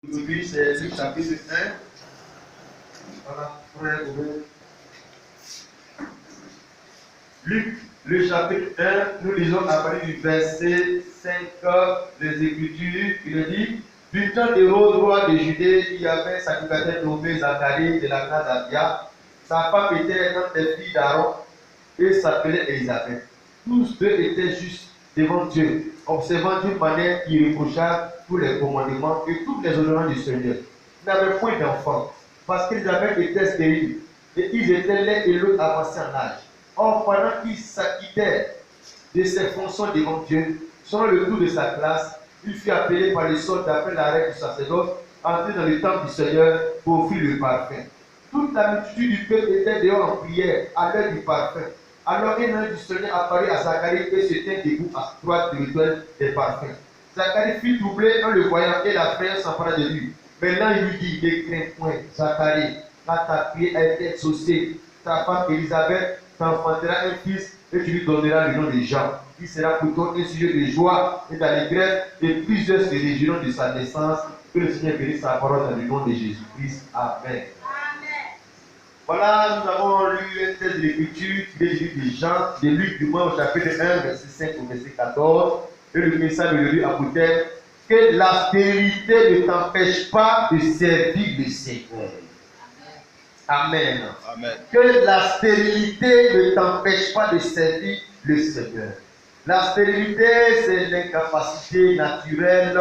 Aujourd'hui, c'est le chapitre 1. Voilà, frère Owen. Luc, le chapitre 1, nous lisons à partir du verset 5 des Écritures. Il dit: du temps d'Hérode, roi de Judée, il y avait un sacrificateur nommé Zacharie de la classe d'Abia. Sa femme était une des filles d'Aaron et s'appelait Élisabeth. Tous deux étaient justes devant Dieu, observant d'une manière irréprochable tous les commandements et toutes les ordonnances du Seigneur. Ils n'avaient point d'enfants, parce qu'Élisabeth était stérile, et ils étaient l'un et l'autre avancés en âge. Or, pendant qu'ils s'acquittaient de ses fonctions devant Dieu, selon le tour de sa classe, il fut appelé par les soldats d'après la règle du sacerdoce, entrer dans le temple du Seigneur pour offrir le parfum. Toute la multitude du peuple était dehors en prière à l'heure du parfum. Alors un ange du Seigneur apparut à Zacharie et se tint debout à droite de l'étoile des parfums. Zacharie fut troublé en le voyant et la frayeur s'empara de lui. Mais l'ange lui dit: ne crains point, Zacharie, car ta prière a été exaucée. Ta femme Élisabeth t'enfantera un fils et tu lui donneras le nom de Jean. Il sera pour toi un sujet de joie et d'allégresse, et plusieurs se réjouiront de sa naissance. Que le Seigneur bénisse sa parole dans le nom de Jésus-Christ. Amen. Voilà, nous avons lu un texte de l'Écriture qui est du livre de Jean, de Luc du moins au chapitre 1, verset 5 au verset 14. Et le message de lui a pour thème que la stérilité ne t'empêche pas de servir le Seigneur. Amen. Amen. Que la stérilité ne t'empêche pas de servir le Seigneur. La stérilité, c'est l'incapacité naturelle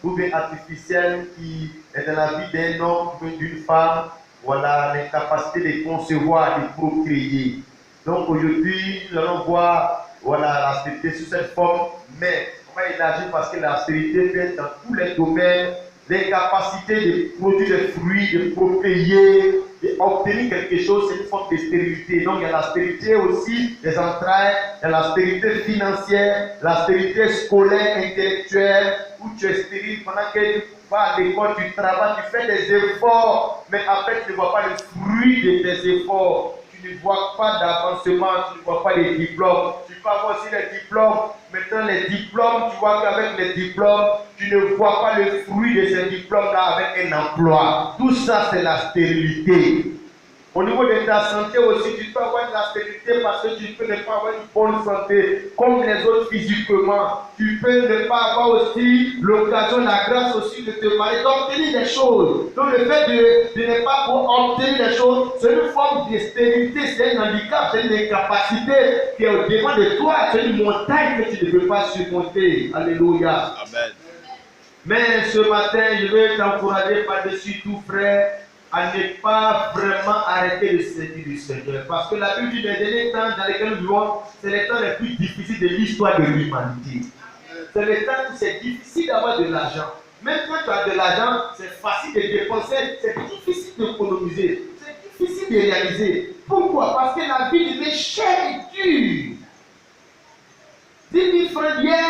ou bien artificielle qui est dans la vie d'un homme ou d'une femme. Voilà, l'incapacité de concevoir, de procréer. Donc aujourd'hui, nous allons voir la stérilité sous cette forme, mais on va élargir parce que la stérilité peut être dans tous les domaines. L'incapacité de produire des fruits, de procréer, d'obtenir quelque chose, c'est une forme de stérilité. Donc il y a la stérilité aussi des entrailles, il y a la stérilité financière, la stérilité scolaire, intellectuelle, où tu es stérile pendant que tu vas à l'école, tu travailles, tu fais des efforts, mais après tu ne vois pas le fruit de tes efforts. Tu ne vois pas d'avancement, tu ne vois pas les diplômes. Tu peux avoir aussi les diplômes. Maintenant, les diplômes, tu vois qu'avec les diplômes, tu ne vois pas le fruit de ces diplômes-là avec un emploi. Tout ça, c'est la stérilité. Au niveau de ta santé aussi, tu peux avoir de la stérilité parce que tu peux ne pas avoir une bonne santé comme les autres physiquement. Tu peux ne pas avoir aussi l'occasion, la grâce aussi de te marier, d'obtenir des choses. Donc le fait de ne pas pouvoir obtenir des choses, c'est une forme de stérilité, c'est un handicap, c'est une incapacité qui est au devant de toi, c'est une montagne que tu ne peux pas surmonter. Alléluia. Amen. Mais ce matin, je vais t'encourager par-dessus tout, frère, à ne pas vraiment arrêter de servir le Seigneur. Parce que la Bible dit que les derniers temps dans lesquels nous vivons, c'est les temps les plus difficiles de l'histoire de l'humanité. C'est les temps où c'est difficile d'avoir de l'argent. Même quand tu as de l'argent, c'est facile de dépenser, c'est difficile d'économiser, c'est difficile de réaliser. Pourquoi? Parce que la vie devient chère et dure. 10 000 francs hier,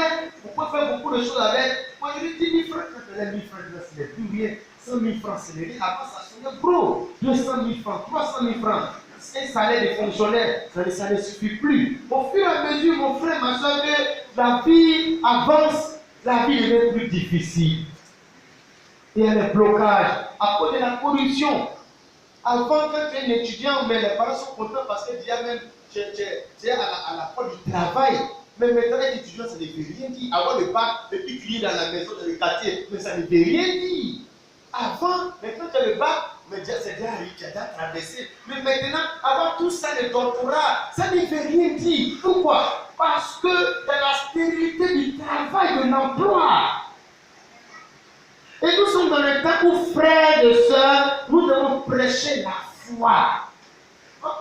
on peut faire beaucoup de choses avec. Moi, je dis 10 000 francs, quand tu as 1000 francs, ce n'est plus rien. 100 000 francs, c'est rien. Avant, ça sonnait gros. 200 000 francs, 300 000 francs. Un salaire de fonctionnaire, ça ne suffit plus. Au fur et à mesure, mon frère, ma soeur, que la vie avance, la vie devient plus difficile. Il y a des blocages à cause de la corruption. Avant, quand tu es un étudiant, mais les parents sont contents parce que déjà même, tu es à la fois du travail. Mais maintenant, être étudiant, ça ne veut rien dire. Avoir le bac, et puis crier dans la maison, dans le quartier, mais ça ne veut rien dire. Avant, maintenant tu as le bac, mais c'est déjà arrivé, tu as déjà traversé. Mais maintenant, avoir tout ça, le doctorat, ça ne veut rien dire. Pourquoi? Parce que dans la stérilité du travail, de l'emploi. Et nous sommes dans le temps où, frères et sœurs, nous devons prêcher la foi.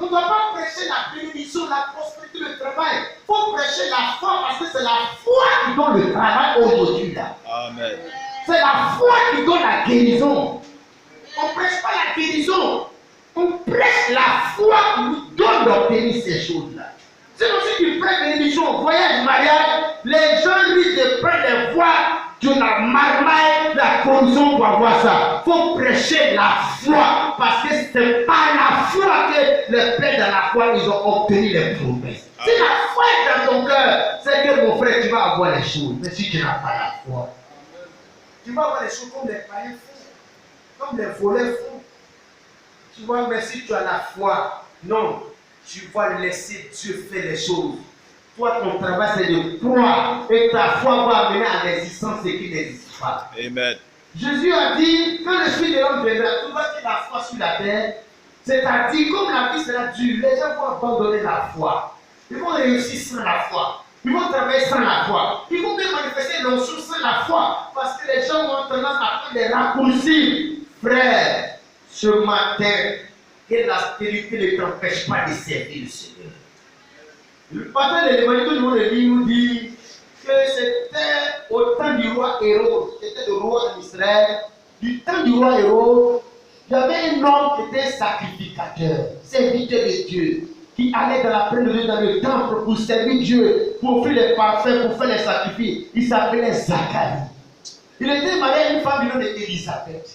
On ne doit pas prêcher la bénédiction, la prospérité, le travail. Il faut prêcher la foi parce que c'est la foi qui donne le travail aujourd'hui. Amen. C'est la foi qui donne la guérison. On ne prêche pas la guérison. On prêche la foi qui nous donne d'obtenir ces choses-là. C'est aussi tu prêches la bénédiction, voyage, mariage, les gens risquent de prendre les voies de la marmaille, la corruption pour avoir ça. Il faut prêcher la foi parce que c'est par la foi que les pères dans la foi ils ont obtenu les promesses. Si la foi est dans ton cœur, c'est que mon frère, tu vas avoir les choses. Mais si tu n'as pas la foi, tu vas avoir les choses comme les païens font. comme les voleurs font. Tu vois, mais si tu as la foi, non, tu vas laisser Dieu faire les choses. Toi, ton travail, c'est de croire. Et ta foi va amener à l'existence ce qui n'existe pas. Amen. Jésus a dit, quand le Fils de l'homme viendra, tout va qu'il la foi sur la terre. C'est-à-dire, comme la vie sera dure, les gens vont abandonner la foi. Ils vont réussir sans la foi. Ils vont travailler sans la foi. Ils vont même manifester leur chose sans la foi. Parce que les gens ont tendance à prendre des raccourcis. Frère, ce matin, que l'austérité ne t'empêche pas de servir le Seigneur. Le pasteur de l'Évangile nous dit que c'était au temps du roi Hérode, qui était le roi d'Israël. Du temps du roi Hérode, il y avait un homme qui était sacrificateur, serviteur de Dieu, qui allait dans la présence de Dieu dans le temple pour servir Dieu, pour offrir les parfums, pour faire les sacrifices. Il s'appelait Zacharie. Il était marié à une femme du nom d'Élisabeth.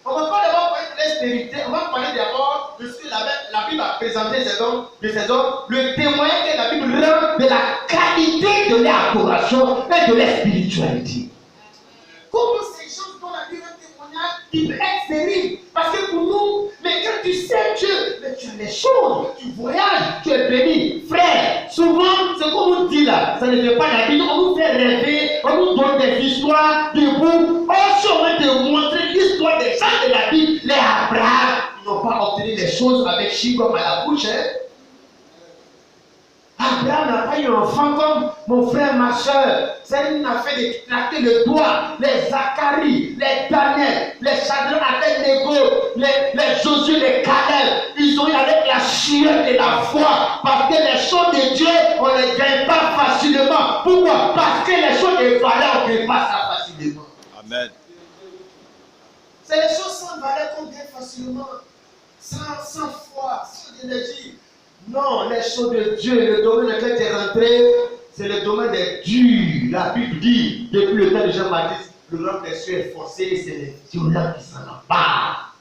On ne va pas d'abord parler de l'austérité, on va parler d'abord de ce que la Bible a présenté de ces hommes, le témoignage que la Bible rend de la qualité de leur adoration et de leur spiritualité. Comment ces choses dont la Bible rend témoignage, il peut être terrible. Parce que pour nous, mais quand tu sais Dieu, mais tu as les choses, tu voyages, tu es béni. Frère, souvent, ce qu'on nous dit là, ça ne fait pas la Bible, on nous fait rêver, on nous donne des histoires, des bouts. Si on veut te montrer l'histoire des gens de la Bible, les Abraham, ils n'ont pas obtenu les choses avec chigom à la bouche. Abraham n'a pas eu un enfant comme mon frère, ma soeur. C'est une affaire de claquer le doigt. Les Zacharie, les Daniel, les Shadrach, Abednego, les Josué, les Caleb, ils ont eu avec la sueur de la foi. Parce que les choses de Dieu, on ne les gagne pas facilement. Pourquoi? Parce que les choses de valeur, on ne gagne pas ça facilement. Amen. C'est les choses sans valeur qu'on gagne facilement. Sans foi, sans énergie. Non, les choses de Dieu, le domaine dans lequel tu es rentré, c'est le domaine des durs. La Bible dit, depuis le temps de Jean-Baptiste, le grand des cieux est forcé et c'est les violents qui s'en emparent.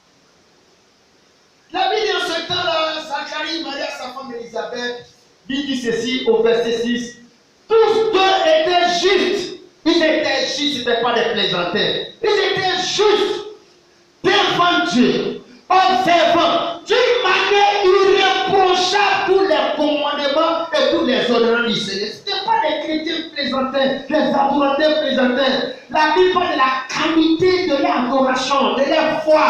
La Bible dit en ce temps-là, Zacharie, Marie, sa femme Élisabeth, dit ceci au verset 6. Tous deux étaient justes. Ils étaient justes, ce n'étaient pas des plaisantins. Ils étaient justes devant Dieu, observant d'une manière irréprochable tous les commandements et tous les ordonnances du Seigneur. Ce n'étaient pas des chrétiens plaisantins, des adorateurs plaisantins. La Bible parle de la qualité de leur adoration, de leur foi.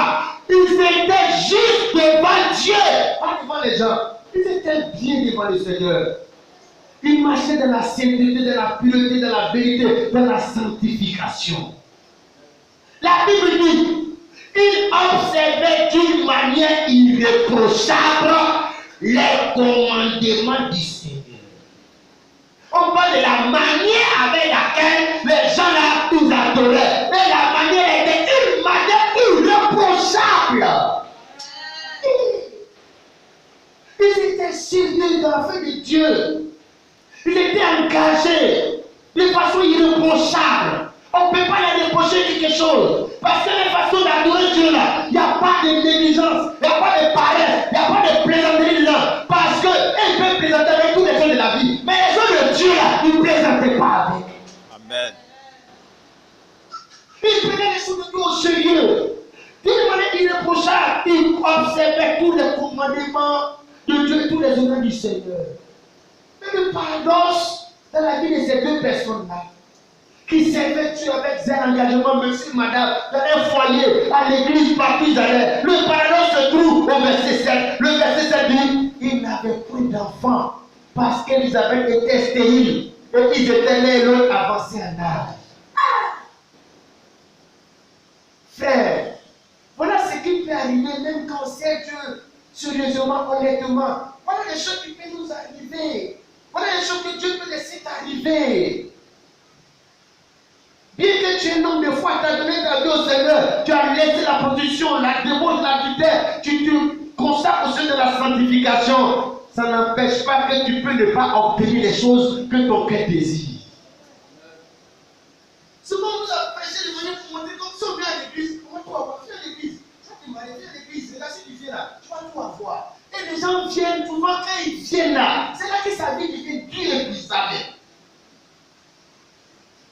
Ils étaient justes devant Dieu, pas devant les gens. Ils étaient bien devant le Seigneur. Ils marchaient dans la sainteté, dans la pureté, dans la vérité, dans la sanctification. La Bible dit, ils observaient d'une manière irréprochable les commandements du Seigneur. On parle de la manière avec laquelle les gens là nous adoraient. Et la manière était une manière irréprochable. Ils étaient sérieux dans la foi de Dieu. Ils étaient engagés de façon irréprochable. On ne peut pas les reprocher quelque chose. Parce que la façon d'adorer Dieu là, il n'y a pas de négligence, il n'y a pas de paresse, il n'y a pas de plaisanterie là. Parce qu'ils peuvent plaisanter avec tous les gens de la vie. Mais les gens de Dieu là, ils ne plaisantaient pas avec. Amen. Ils prenaient les choses de Dieu au sérieux. D'une manière irréprochable, ils observaient tous les commandements de Dieu et tous les honneurs du Seigneur. Mais le paradoxe dans la vie de ces deux personnes-là, qui servaient Dieu avec un engagement, monsieur, madame, dans un foyer, à l'église, partout ils allaient. Le paradoxe se trouve au verset 7. Le verset 7 dit, ils n'avaient plus d'enfants parce qu'Élisabeth était stérile et ils étaient l'un et l'autre avancés en âge. Frère, voilà ce qui peut arriver même quand on sait Dieu sérieusement, honnêtement. Voilà les choses qui peuvent nous arriver. Voilà les choses que Dieu peut laisser t'arriver. Bien que tu es un homme de foi, tu as donné ta vie au Seigneur, tu as laissé la position, la débauche, l'adultère, tu te consacres au Seigneur de la sanctification. Ça n'empêche pas que tu peux ne pas obtenir les choses que ton cœur désire. Souvent, on nous a prêché de manière pour montrer comme si on vient à l'église. Comment tu vas voir? Viens à l'église. Ça te marie, viens à l'église. Regarde si tu viens là, tu vas tout avoir. Et les gens viennent, souvent quand ils viennent là, c'est là que sa vie devient dure et puissante.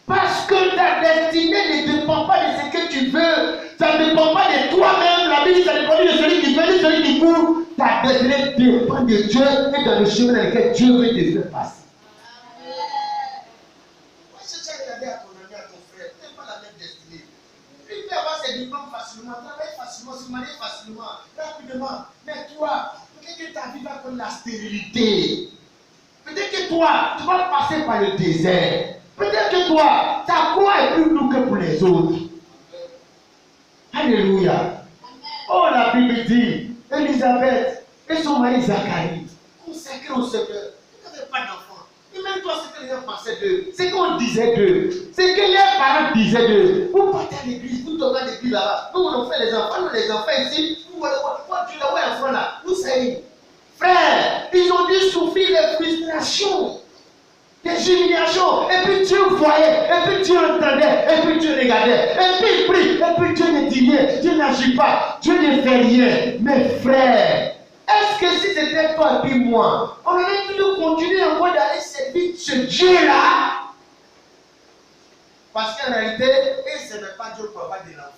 Parce que ta destinée ne dépend pas de ce que tu veux. Ça ne dépend pas de toi-même. La Bible dit ça dépend de celui qui fait, de celui qui court. Ta destinée dépend de Dieu et dans le chemin dans lequel Dieu veut te faire passer. Cherche à regarder à ton ami, à ton frère. Tu n'as pas la même destinée. Il peut avoir ses diplômes facilement, travailler facilement, se marier facilement, rapidement. Mais toi, peut-être que ta vie va prendre la stérilité. Peut-être que toi, tu vas passer par le désert. Peut-être que toi, ta croix est plus lourde que pour les autres. Alléluia. Oh, la Bible dit, Élisabeth et son mari Zacharie, consacrés au Seigneur, ils n'avaient pas d'enfants. Et même toi, ce que les gens pensaient d'eux, c'est qu'on disait d'eux, c'est que les parents disaient d'eux. Vous partez à l'église, vous tombez à l'église là-bas. Nous, on fait les enfants, nous, les enfants ici, vous voyez quoi, tu l'as ouais, enfant là, vous savez. Frère, ils ont dû souffrir les frustrations, des humiliations, et puis Dieu voyait, et puis Dieu entendait, et puis Dieu regardait, et puis il prie, et puis Dieu ne dit rien, Dieu n'agit pas, Dieu ne fait rien. Mais frère, est-ce que si c'était toi et puis moi, on aurait pu continuer encore d'aller servir ce Dieu-là? Parce qu'en réalité, il ne savait pas Dieu pour avoir de l'enfant.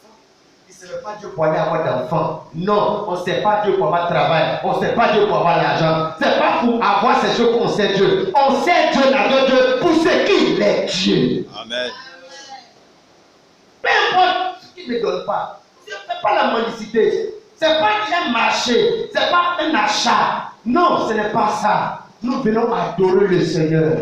Il ne savait pas Dieu pour aller avoir d'enfants. Non, on ne sait pas Dieu pour avoir travail. On ne sait pas Dieu pour avoir l'argent. Ce n'est pas pour avoir ces choses qu'on sait Dieu. On sait Dieu, la Dieu, pour ce qu'il est Dieu. Amen. Peu importe ce qu'il ne donne pas. Ce n'est pas la mendicité. Ce n'est pas qu'il a marché. Ce n'est pas un achat. Non, ce n'est pas ça. Nous venons adorer le Seigneur.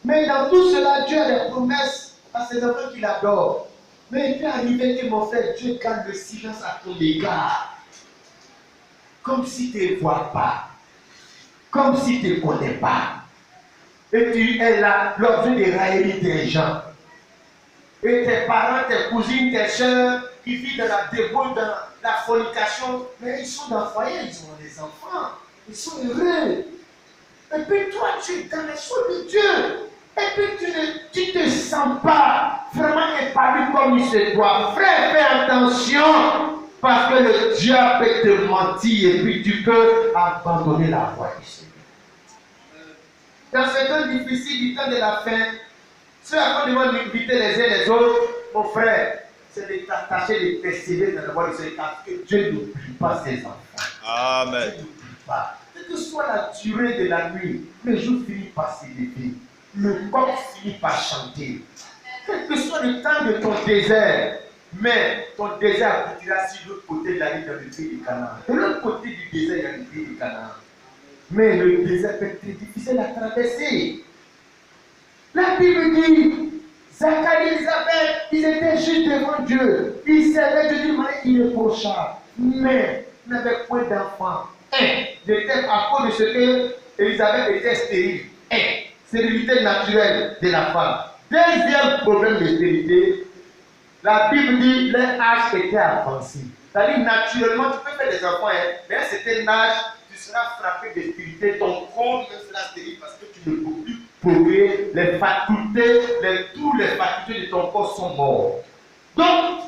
Mais dans tout cela, Dieu a des promesses à ses enfants qu'il adore. Mais il peut arriver que mon frère, Dieu garde le silence à ton égard. Comme si tu ne vois pas. Comme si tu ne connais pas. Et tu es là, l'objet des railleries des gens. Et tes parents, tes cousines, tes soeurs, qui vivent dans la débauche, dans la fornication, mais ils sont dans le foyer, ils ont des enfants. Ils sont heureux. Et puis toi, tu es dans les choses de Dieu. Et puis tu ne te sens pas vraiment épanoui comme il se doit. Frère, fais attention. Parce que le diable peut te mentir et puis tu peux abandonner la voie du Seigneur. Dans ce temps difficile, du temps de la fin, ceux à quoi nous devons inviter les uns les autres, mon frère, c'est de t'attacher, de persévérer dans la voie du Seigneur. Parce que Dieu n'oublie pas ses enfants. Amen. Dieu n'oublie pas. Quelle que soit la durée de la nuit, le jour finit par se lever. Le coq finit par chanter. Quel que soit le temps de ton désert, mais ton désert aboutira sur l'autre côté de la ligne dans le pays du Canaan. De l'autre côté du désert, il y a le pays du Canaan. Mais le désert peut être très difficile à traverser. La Bible dit, Zacharie et Élisabeth, ils étaient juste devant Dieu. Ils servaient Dieu d'une manière irréprochable. Mais ils n'avaient point d'enfants. C'était à cause de ce que Élisabeth était stérile. Stérilité naturelle de la femme. Deuxième problème de stérilité, la Bible dit que leur âge était avancé. C'est-à-dire naturellement, tu peux faire des enfants, mais à un certain âge, tu seras frappé de stérilité. Ton corps sera stérile parce que tu ne peux plus procréer. Les facultés, toutes les facultés de ton corps sont mortes. Donc,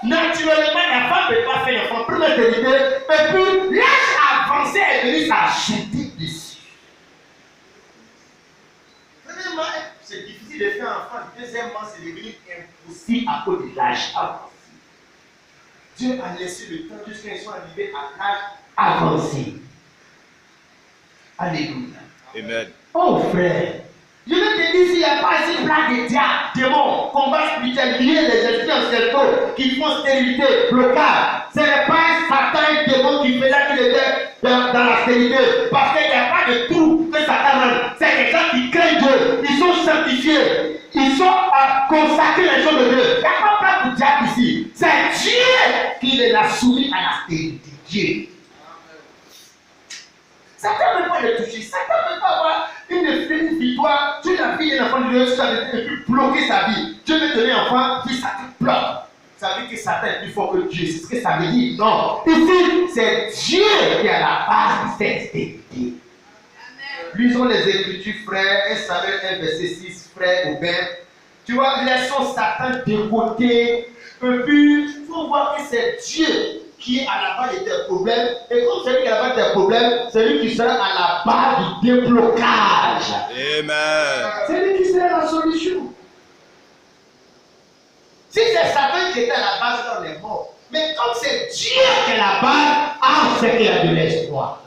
naturellement, la femme ne peut pas faire d'enfant. Première stérilité, et puis l'âge avancé est venu s'ajouter dessus. Premièrement, c'est difficile de faire un enfant. Deuxièmement, c'est devenu impossible à cause de l'âge avancé. Dieu a laissé le temps jusqu'à ce qu'ils soient arrivés à l'âge avancé. Alléluia. Amen. Oh frère, je vais te dire s'il n'y a pas assez plein de démons, combat spirituel, liés les esprits en cerveau qui font stérilité, blocage. Ce n'est pas un Satan, un démon qui fait là qu'il était dans la stérilité. Parce qu'il n'y a pas de trou que Satan rend. C'est des gens qui craignent Dieu. Ils sont sanctifiés. Ils sont consacrés les choses de Dieu. Il n'y a pas plein de diable ici. C'est Dieu qui les a soumis à la stérilité. Dieu. Satan ne peut pas les toucher. Satan ne peut pas avoir une victoire. Dieu n'a vu un enfant de Dieu, ça ne peut bloquer sa vie. Dieu veut donner un enfant, puis ça te bloque. Ça veut dire que Satan est plus fort que Dieu. C'est ce que ça veut dire. Non. Ici, c'est Dieu qui est à la base de cette stérilité. Lisons les Écritures, frère. 1 Samuel 1, verset 6, frère Aubin. Tu vois, laissons Satan de côté. Et puis, il faut voir que c'est Dieu qui est à la base de tes problèmes. Et comme c'est lui qui est à la base de tes problèmes, c'est lui qui sera à la base du déblocage. Amen. C'est lui qui sera la solution. Si c'est Satan qui était à la base, on est mort. Mais c'est Dieu qui est la base à ce qu'il y a de l'espoir.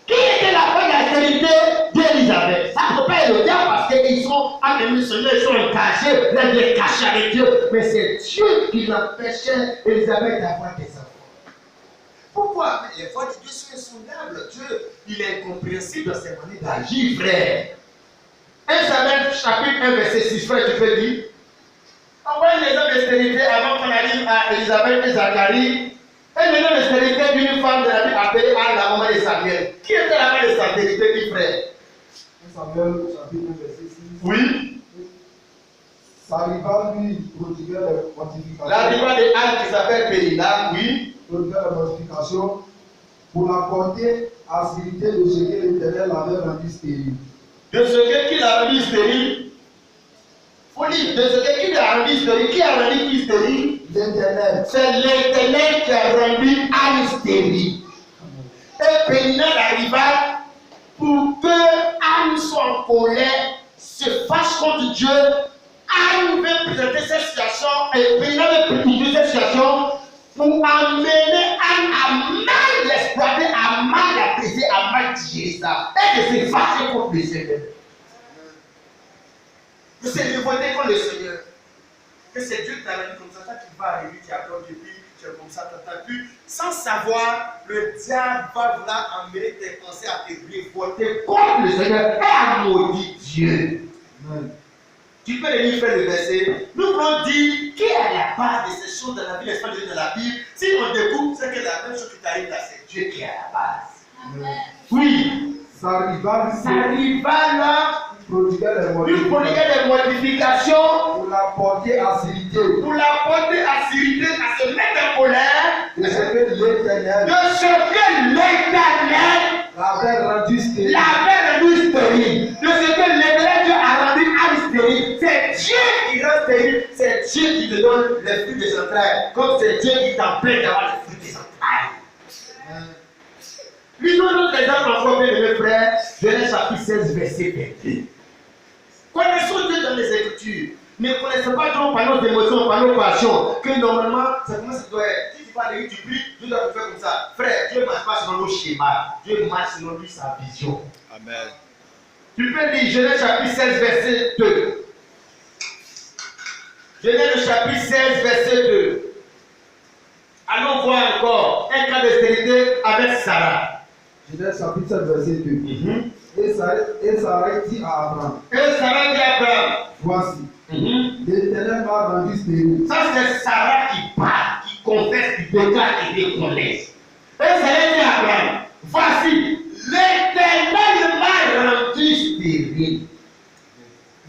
Qui était la base de la stérilité d'Élisabeth? Ça ne peut pas être le diable parce qu'ils sont amenés, ils sont engagés, là ils sont cachés avec Dieu. Mais c'est Dieu qui l'empêchait, Élisabeth, d'avoir des enfants. Pourquoi? Les voies de Dieu sont insondables. Dieu, il est incompréhensible dans ses manières d'agir, frère. 1 Samuel chapitre 1, verset 6, frère, tu peux dire. Envoyez les hommes de stérilité avant qu'on arrive à Élisabeth et Zacharie. Et les hommes de stérilité d'une femme de la Bible appelée Anne, la maman de Samuel. Qui était la maman de stérilité, dit frère? 1 Samuel chapitre 1, verset 6. Oui. Sa rivale lui prodiguait les mortifications. La rivale de Anne qui s'appelle Périna, oui. Prodiguait les mortifications pour la porter à sécurité de ce que l'Éternel avait rendu stérile. De ce qu'il a rendu stérile. Faut dire, de ce qu'il a rendu stérile. Qui a rendu qui stérile? L'Éternel. C'est l'Éternel qui a rendu Anne stérile. Et Périna arriva pour que Anne soit en colère, se fâche contre Dieu. Anne veut présenter cette situation et Périna veut présenter cette situation pour amener Anne à mal l'exploiter, à mal l'apaiser, à mal digérer ça. Et de se fâcher contre le Seigneur. De se révolter contre le Seigneur. Que c'est Dieu qui t'a rendu comme ça, tu vas arriver, tu as peur de lui, tu es comme ça, tu n'as plus. Sans savoir, le diable va vouloir amener tes pensées à te révolter contre le Seigneur et à maudire Dieu. Amen. Tu peux les faire le verset. Nous voulons dire qui est à la base de ces choses dans la vie, n'est-ce pas, de la Bible. Si on découvre, c'est que la même chose qui t'arrive là, c'est Dieu qui est à la base. Amen. Oui. Sa rivale Lui lui prodiguait des modifications pour la porter à sécurité pour la porter à s'irriter, à se mettre en colère de ce que l'Éternel de ce que l'Éternel avait rendu stérile. l'avait rendu stérile. De ce que l'Éternel Dieu a rendu Anne stérile. C'est Dieu qui rend stérile. C'est Dieu qui te donne les fruits des entrailles. Comme c'est Dieu qui t'empêche d'avoir les fruits des entrailles. Lisons notre exemple encore, bien mes frères. Genèse chapitre 16, verset 22. Connaissons Dieu dans les Écritures. Ne connaissons pas Dieu par nos émotions, par nos passions. Que normalement, c'est comment ça doit être. Si tu vas aller, tu pries, Dieu doit te faire comme ça. Frère, Dieu ne marche pas selon nos schémas. Dieu marche selon lui sa vision. Amen. Tu peux lire Genèse chapitre 16, verset 2. Genèse chapitre 16, verset 2. Allons voir encore un cas de stérilité avec Sarah. Genèse chapitre 7, verset 2. Et Sarah dit à Abraham, Et Sarah dit à Abraham. voici, l'Éternel m'a rendu stérile. Ça, c'est Sarah qui parle, qui confesse, qui déclare et qui reconnaît. Et Sarah dit à Abraham, voici, l'Éternel m'a rendu stérile.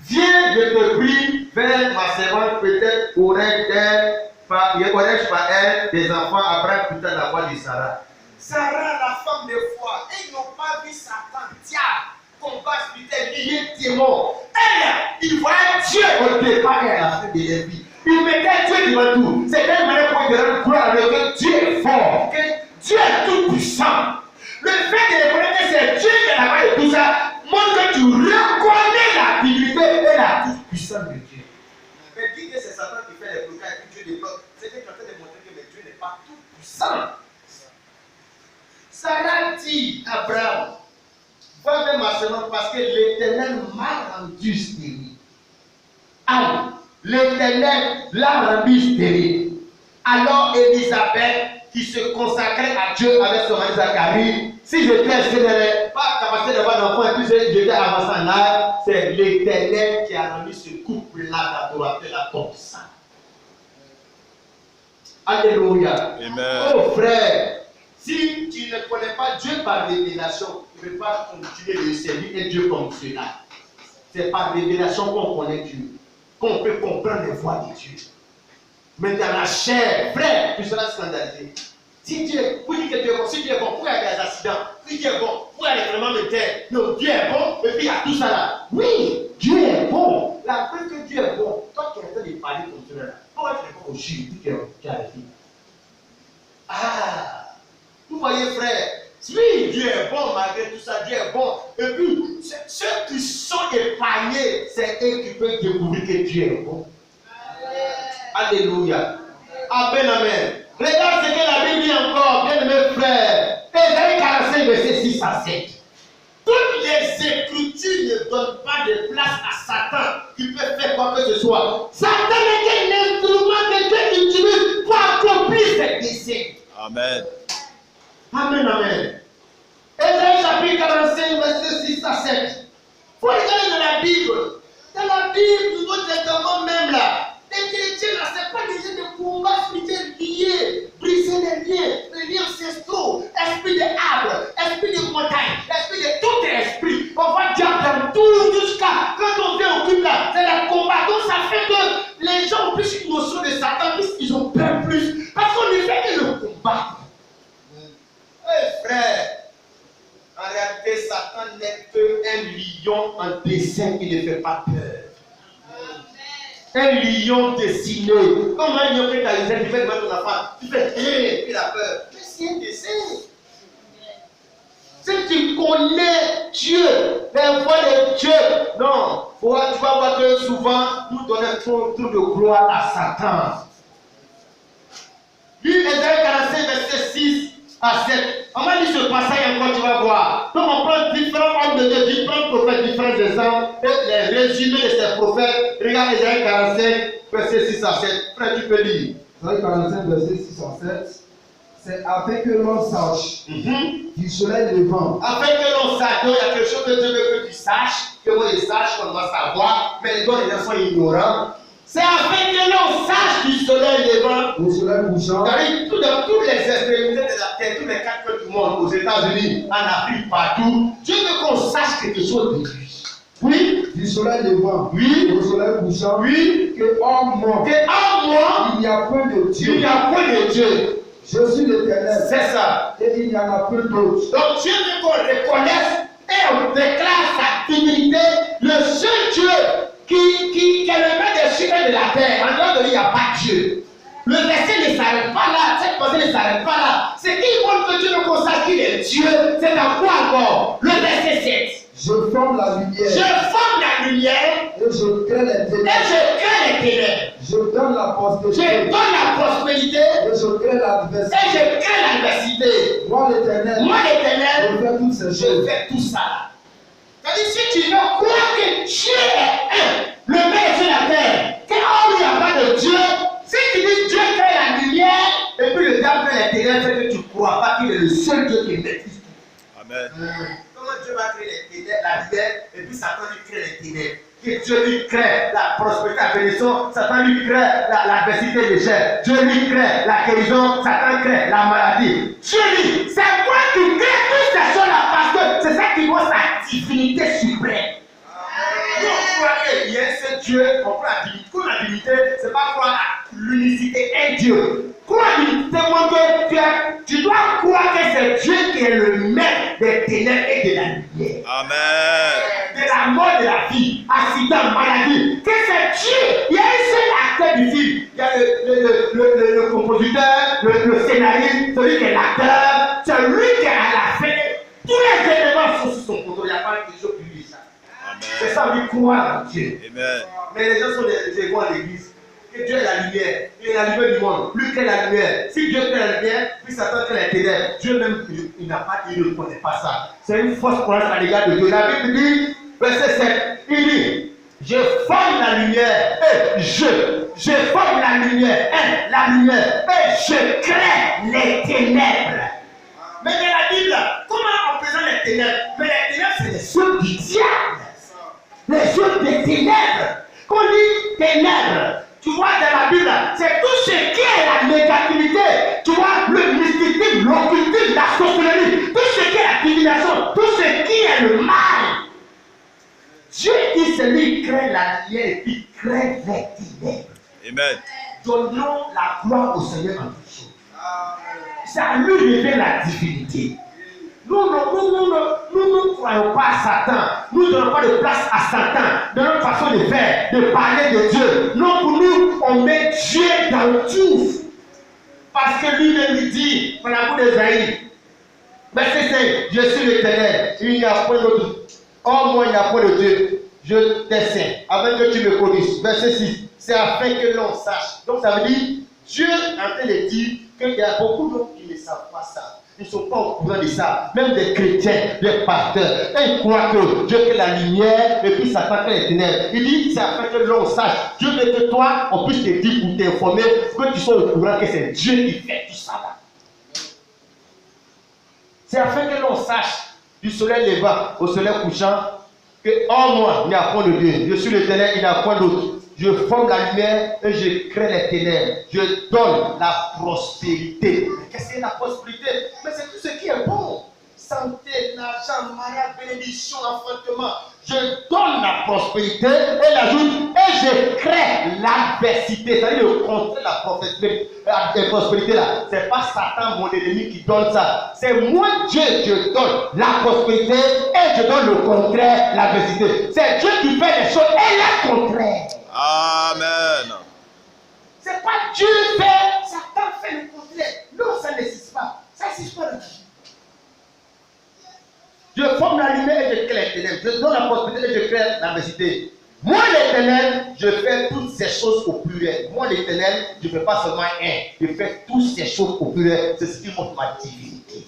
Viens, je te prie, vers ma servante, peut-être aurait-je par elle des enfants après plus tard la voix de Sarah. Sarah, la femme de foi, ils n'ont pas vu Satan, diable, combat spirituel, lié démon. Elle, il voyait Dieu au départ et à la fin de leur vie. Il mettait Dieu devant tout. C'est une manière pour lui rendre gloire que Dieu est fort, que Dieu est tout puissant. Le fait de reconnaître que c'est Dieu qui est la base de tout ça montre que tu reconnais la divinité et la toute puissance de Dieu. Mais dis que c'est Satan qui fait les blocages et que Dieu débloque, c'est que tu es en train de montrer que Dieu n'est pas tout puissant. Sarah dit à Abraham, va vers ma semence parce que l'Éternel m'a rendu stérile. Ah, l'Éternel l'a rendu stérile. Alors Élisabeth, qui se consacrait à Dieu avec son mari Zacharie, si j'étais je n'avais pas capacité d'avoir d'enfant et puis j'étais avancé en âge, c'est l'Éternel qui a rendu ce couple-là d'adorateurs comme ça. Alléluia. Amen. Oh frère, si tu ne connais pas Dieu par révélation, tu ne peux pas continuer de le servir et Dieu comme cela. C'est par révélation qu'on connaît Dieu, qu'on peut comprendre les voies de Dieu. Mais dans la chair, frère, tu seras scandalisé. Si Dieu, vous dites que Dieu est bon, si Dieu est bon, pourquoi il y a des accidents? Si Dieu est bon, pourquoi il y a des tremblements de terre? Non, Dieu est bon, et puis il y a tout ça là. Oui, Dieu est bon. La preuve que Dieu est bon, toi qui es en train de parler comme cela là, pourquoi tu n'es pas au juge, tu as arrêté? Ah, vous voyez frère, oui, Dieu est bon malgré tout ça, Dieu est bon. Et puis, ceux qui sont épargnés, c'est eux qui peuvent découvrir que Dieu est bon. Alléluia. Amen, amen. Regarde ce que la Bible dit encore, bien aimés frères. Ésaïe 45, verset 6 à 7. Toutes les écritures ne donnent pas de place à Satan qui peut faire quoi que ce soit. Satan est un instrument que Dieu utilise pour accomplir ses desseins. Amen. Amen, amen. Ésaïe chapitre 45, verset 6 à 7. Faut regarder dans la Bible. Dans la Bible, du Nouveau Testament même là, les chrétiens là, c'est pas des gens de combat spirituel liés, briser les liens ancestraux, esprit de arbre, esprit de montagne, esprit de tout esprit. On va dire dans tout jusqu'à quand on vient au culte là, c'est le combat. Donc ça fait que les gens ont plus une notion de Satan, puisqu'ils ont peur plus. Parce qu'on ne fait que le combat. Frère, en réalité, Satan n'est qu'un lion en dessin qui ne fait pas peur. Un lion dessiné. Comme un lion que tu as dessiné, tu fais de ton enfant. Tu fais et puis la peur. Mais c'est un dessin. Si tu connais Dieu, les voies de Dieu, non. Tu vas voir que souvent, nous donnons trop de gloire à Satan. Lui, Ésaïe 45, verset 6 à 7. On va lire ce passage encore, tu vas voir. Donc on prend différents hommes de Dieu, différents prophètes, différents exemples, et les résumés de ces prophètes. Regarde Ésaïe 45, verset 6 à 7. Frère, tu peux lire. Ésaïe 45, verset 6 à 7. C'est afin que l'on sache du soleil levant. Afin que l'on sache, donc il y a quelque chose que Dieu veut que tu saches, que moi je sache, qu'on doit savoir, mais les gens sont ignorants. C'est afin que l'on sache du soleil levant, Au soleil couchant. dans toutes les extrémités de la terre, tous les quatre coins du monde, aux États-Unis, en Afrique, partout, Dieu veut qu'on sache quelque chose de lui. Oui, Du soleil levant. Oui. Au soleil couchant. oui, Que en moi, que en moi, il n'y a point de Dieu. il n'y a point de Dieu. Je suis l'Éternel. C'est ça. Et il n'y en a point d'autre. Donc Dieu veut qu'on reconnaisse et on déclare sa divinité, le seul Dieu qui est le maître des cieux et de la terre. En dehors de lui, il n'y a pas de Dieu. Le verset ne s'arrête pas là, cette pensée ne s'arrête pas là. C'est qu'il montre que Dieu veut qu'on sache qu'il est Dieu. C'est à quoi encore? Le verset 7. Je forme la lumière. Je forme la lumière Et je crée les et ténèbres. je crée les ténèbres. Je donne la Je prospérité. donne la prospérité Et je crée et l'adversité. je crée l'adversité. Moi l'Éternel. Moi, l'Éternel, Je fais toutes ces je choses. fais tout ça là. C'est-à-dire, si tu veux croire que Dieu est un, le maître de la terre, qu'il n'y a pas de Dieu, si tu dis Dieu crée la lumière, et puis le diable crée les ténèbres, c'est que tu ne crois pas qu'il est le seul Dieu qui maîtrise tout. Amen. Comment Dieu va créer les ténèbres, la lumière, et puis Satan lui crée les ténèbres. Que Dieu lui crée la prospérité, la bénédiction, Satan lui crée l'adversité légère. Dieu lui crée la guérison, Satan crée la maladie. Dieu dit, c'est moi qui crée toutes ces choses-là parce que c'est ça qui montre sa divinité suprême. Nous, on croit qu'il y a un seul Dieu, on croit la divinité. Pour la divinité, c'est pas croire à l'unicité un Dieu. Croire à l'unicité, moi que tu dois croire que c'est Dieu qui est le maître des ténèbres et de la lumière. Amen. De la mort, de la vie, accident, maladie, que c'est Dieu. Il y a un seul acteur du film. Il y a le compositeur, le scénariste, celui qui est l'acteur, celui qui est à la fin. Tous les éléments sont sous son contrôle. Il n'y a pas quelque chose qui lui ça. C'est ça, lui croire en Dieu. Amen. Mais les gens sont des égaux à l'église. Que Dieu est la lumière. Il est la lumière du monde. Lui crée la lumière. Si Dieu crée la lumière, puis Satan crée les ténèbres. Dieu même, il ne connaît pas ça. C'est une fausse croyance à l'égard de Dieu. La Bible dit, verset 7, il dit, je forme la lumière et je forme la lumière et la lumière et je crée les ténèbres. Mais dans la Bible, comment on présente les ténèbres? Mais les ténèbres, c'est les œuvres du diable. Les œuvres des ténèbres. Quand on dit ténèbres, tu vois dans la Bible, c'est tout ce qui est la négativité. Tu vois, le mysticisme, l'occultisme, la sorcellerie, tout ce qui est la divination, tout ce qui est le mal. Dieu dit, c'est lui qui crée la lumière et puis crée les ténèbres. Amen. Donnons la gloire au Seigneur en toutes choses. C'est à lui révéler la divinité. Nous ne croyons pas à Satan. Nous ne donnons pas de place à Satan dans notre façon de faire, de parler de Dieu. Non, pour nous, on met Dieu dans tout. Parce que lui-même il dit, dans la bouche d'Ésaïe, verset 5, je suis l'Éternel, il n'y a point d'autre. Oh, moi, il n'y a point de Dieu. Je t'essaie, afin que tu me connaisses. Verset 6, c'est afin que l'on sache. Donc ça veut dire, Dieu est en train de dire qu'il y a beaucoup d'autres qui ne savent pas ça. Ils ne sont pas au courant de ça. Même des chrétiens, des pasteurs. Et ils croient que Dieu fait la lumière et puis Satan fait les ténèbres. Il dit c'est afin que l'on sache. Dieu veut que toi, on puisse te dire pour t'informer que tu sois au courant que c'est Dieu qui fait tout ça là. C'est afin que l'on sache du soleil levant au soleil couchant que en moi, il n'y a point de Dieu. Je suis l'Éternel, il n'y a point d'autre. Je forme la lumière et je crée les ténèbres. Je donne la prospérité. Mais qu'est-ce que la prospérité? Mais c'est tout ce qui est bon. Santé, l'argent, mariage, bénédiction, enfantement. Je donne la prospérité et l'ajoute et je crée l'adversité. C'est-à-dire le contraire de la prospérité là. C'est pas Satan, mon ennemi, qui donne ça. C'est moi, Dieu, je donne la prospérité et je donne le contraire, l'adversité. C'est Dieu qui fait les choses et le contraire. Amen. C'est pas Dieu fait, Satan fait le contraire. Non, ça n'existe pas. Ça n'existe pas de Dieu. Je forme la lumière et je crée les ténèbres. Je donne la prospérité et je crée l'adversité. Moi, l'Éternel, je fais toutes ces choses au pluriel. Moi, l'Éternel, je ne fais pas seulement un. Je fais toutes ces choses au pluriel. C'est ce qui montre ma divinité.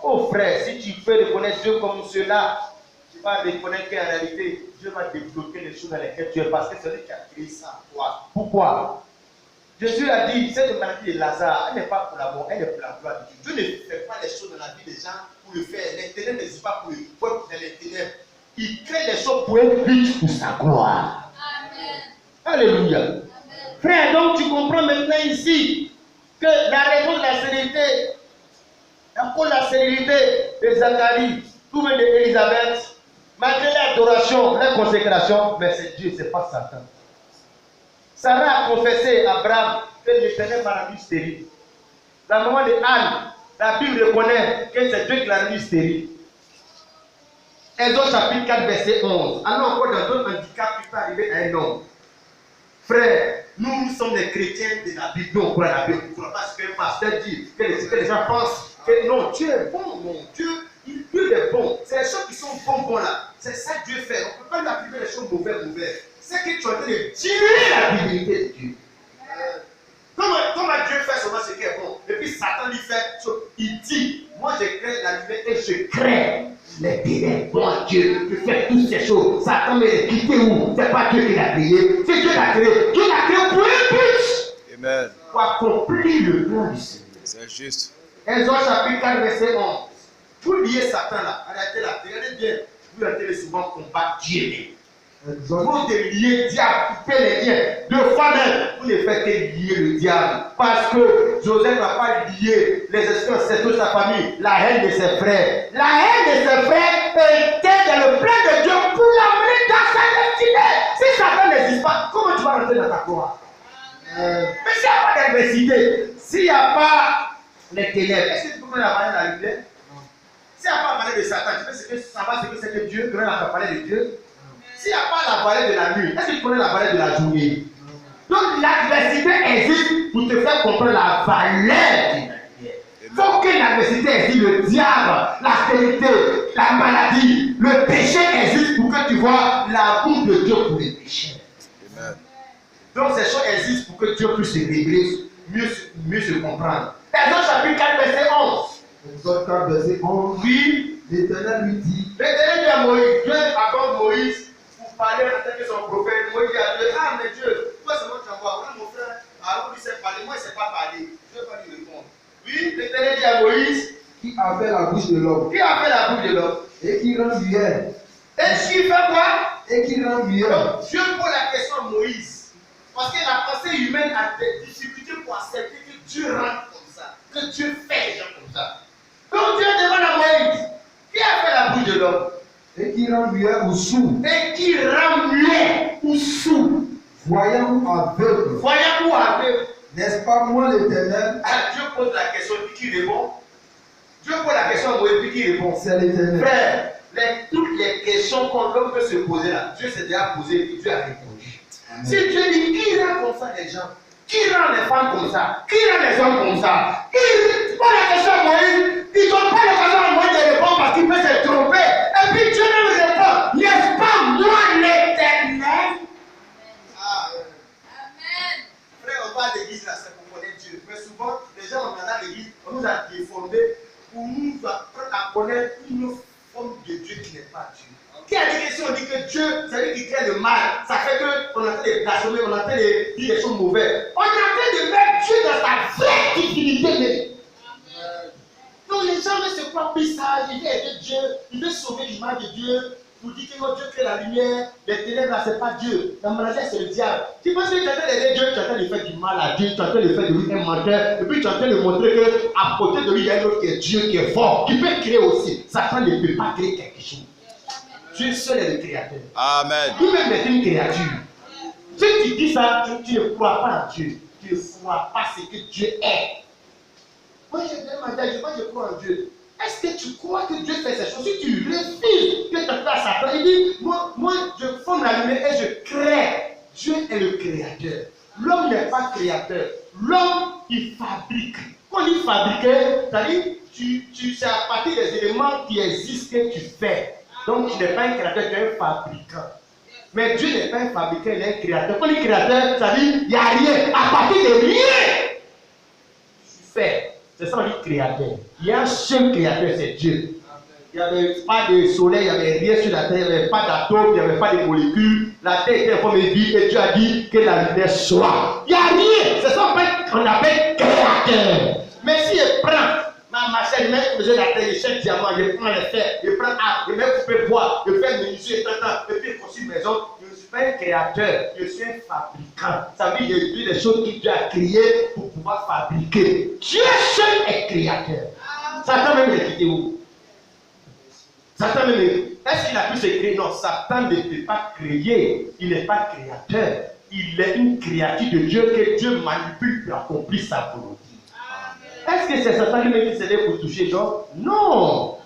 Oh frère, si tu peux reconnaître Dieu comme cela, tu vas reconnaître qu'en réalité, Dieu va débloquer les choses dans lesquelles tu es. Parce que c'est lui qui a créé ça. Pourquoi? Jésus a dit, cette maladie de Lazare, elle n'est pas pour la mort, elle est pour la gloire de Dieu. Dieu ne fait pas les choses dans la vie des gens pour le faire. Les ténèbres n'existent pas pour le peuple dans les ténèbres. Il crée les choses pour un but pour sa gloire. Amen. Alléluia. Amen. Frère, donc tu comprends maintenant ici que la raison de la sérénité, pour la sérénité de Zacharie, tout même d'Élisabeth, malgré l'adoration, la consécration, mais c'est Dieu, ce n'est pas Satan. Sarah a confessé à Abraham que l'Éternel m'a rendu stérile. La maman de Anne, la Bible reconnaît que c'est Dieu qui l'a rendu stérile. Exode chapitre 4, verset 11. Alors encore dans d'autres handicaps qui peut arriver à un homme. Frère, nous sommes des chrétiens de la Bible. Nous, on croit la Bible. On ne croit pas ce que le pasteur dit. Que les gens pensent que non, Dieu est bon, non. Dieu est bon. C'est les choses qui sont bonnes là. C'est ça que Dieu fait. On ne peut pas lui appliquer les choses mauvaises. C'est que tu es en train de diminuer la divinité de Dieu. Comment Dieu fait seulement ce qui est bon? Et puis Satan lui fait, il dit, moi je crée la lumière et je crée les ténèbres. Moi Dieu, je fais toutes ces choses. Satan m'a quitté où? C'est pas Dieu qui l'a créé. C'est Dieu qui l'a créé. Dieu l'a créé pour un but. Amen. Pour accomplir le plan du Seigneur. C'est juste. Exode chapitre 4, verset 11. Vous liez Satan là. Regardez bien. Vous allez souvent combattre Dieu. Vous de lier diable, couper les liens. Deux fois même, vous ne faites que lier le diable. Parce que Joseph n'a pas lié les esprits ancestraux de sa famille, la haine de ses frères. La haine de ses frères était dans le plan de Dieu pour l'amener dans sa destinée. Si Satan n'existe pas, comment tu vas rentrer dans ta gloire? Mais s'il n'y a pas d'adversité, s'il n'y a pas les ténèbres, est-ce que tu peux la parler de la lumière? S'il n'y a pas la parler de Satan, tu sais savoir ce que c'est que Dieu, tu peux la parler de Dieu? S'il n'y a pas la vallée de la nuit, est-ce que tu connais la vallée de la journée? Donc l'adversité existe pour te faire comprendre la valeur du lumière. Il faut que l'adversité existe, le diable, la stérilité, la maladie, le péché existe pour que tu vois l'amour de Dieu pour les péchés. Amen. Donc ces choses existent pour que Dieu puisse se révéler, mieux se comprendre. Exode chapitre 4, verset 11. Exode 4, verset 11. Oui. L'Éternel lui dit. L'Éternel dit à Moïse, Dieu accorde Moïse. Parler en tant que son prophète, moi il a dit, ah mais Dieu, toi seulement tu envoies, voilà mon frère, alors il sait parler, moi il ne sait pas parler, je ne vais pas lui répondre. Oui, l'Éternel dit à Moïse, qui a fait la bouche de l'homme, qui a fait la bouche de l'homme, et qui rend lumière, et qui fait quoi? Et qui rend lumière. Donc Dieu pose la question à Moïse, parce que la pensée humaine a des difficultés pour accepter que Dieu rend comme ça, que Dieu fait les gens comme ça. Donc Dieu demande à Moïse, qui a fait la bouche de l'homme? Et qui rend lumière aux sourds. Et qui rend muet ou sourd. Voyant ou aveugle. Voyant ou aveugle. N'est-ce pas moi l'Éternel? Dieu pose la question et puis qui répond? Dieu pose la question à Moïse et puis qui répond? C'est l'Éternel. Frère, toutes les questions qu'on l'homme peut se poser là, Dieu s'est déjà posé et Dieu a répondu. Amen. Si Dieu dit qui rend comme ça les gens? Qui rend les femmes comme ça? Qui rend les hommes comme ça? Il pose la question à Moïse. Il ne donne pas l'occasion à Moïse de répondre parce qu'il peut se tromper. Et puis Dieu même répond, n'est-ce pas moi l'Éternel? Amen. Dieu. Mais souvent, les gens ont dans l'église, on nous a déformés pour nous apprendre à connaître une forme de Dieu qui n'est pas Dieu. Qui a dit que si on dit que Dieu, c'est lui qui crée le mal, ça fait qu'on est en train de blasphémer, on est en train de dire des choses mauvaises. On est en train de mettre Dieu dans sa vraie divinité. Donc les gens veulent se croire plus sage, ils veulent aider Dieu, ils veulent sauver l'image de Dieu. Pour dire que quand Dieu crée la lumière, les ténèbres là, c'est pas Dieu. La maladie, c'est le diable. Tu penses que tu es en train d'aider Dieu, tu es en train de faire du mal à Dieu, tu es en train de faire de lui un menteur, et puis tu es en train de montrer qu'à côté de lui, il y a un autre qui est Dieu, qui est fort, qui peut créer aussi. Satan ne peut pas créer quelque chose. Dieu seul est le créateur. Amen. Lui-même est une créature. Si tu dis ça, tu ne crois pas en Dieu. Tu ne crois pas ce que Dieu est. Moi, je crois en Dieu. Est-ce que tu crois que Dieu fait ces choses? Si tu refuses que tu fasses Satan, il dit, moi, je forme la lumière et je crée. Dieu est le créateur. L'homme n'est pas créateur. L'homme, il fabrique. Quand il fabrique, c'est-à-dire, c'est à partir des éléments qui existent que tu fais. Donc, tu n'es pas un créateur, tu es un fabricant. Mais Dieu n'est pas un fabricant, il est un créateur. Quand il est créateur, ça dit, il n'y a rien. À partir de rien, tu fais. C'est ça, on dit créateur. Il y a un seul créateur, c'est Dieu. Il n'y avait pas de soleil, il n'y avait rien sur la terre, il n'y avait pas d'atomes, il n'y avait pas de molécules. La terre était en forme de vie et Dieu a dit que la lumière soit. Il n'y a rien. C'est ça qu'on appelle créateur. Mais si je prends ma machine, je mets sur la terre, je cherche diamant, je prends les fer, je prends arbre, je mets couper bois, je fais menuisier, et puis je construis une maison. Je ne suis pas un créateur, je suis un fabricant. Ça veut dire que j'ai des choses que Dieu a créées pour pouvoir fabriquer. Dieu seul est créateur. Satan même est quitté où? Satan même est. Est-ce qu'il a pu se créer? Non, Satan ne peut pas créer. Il n'est pas créateur. Il est une créature de Dieu que Dieu manipule pour accomplir sa volonté. Est-ce que c'est Satan lui-même qui s'est pour toucher Job? Non.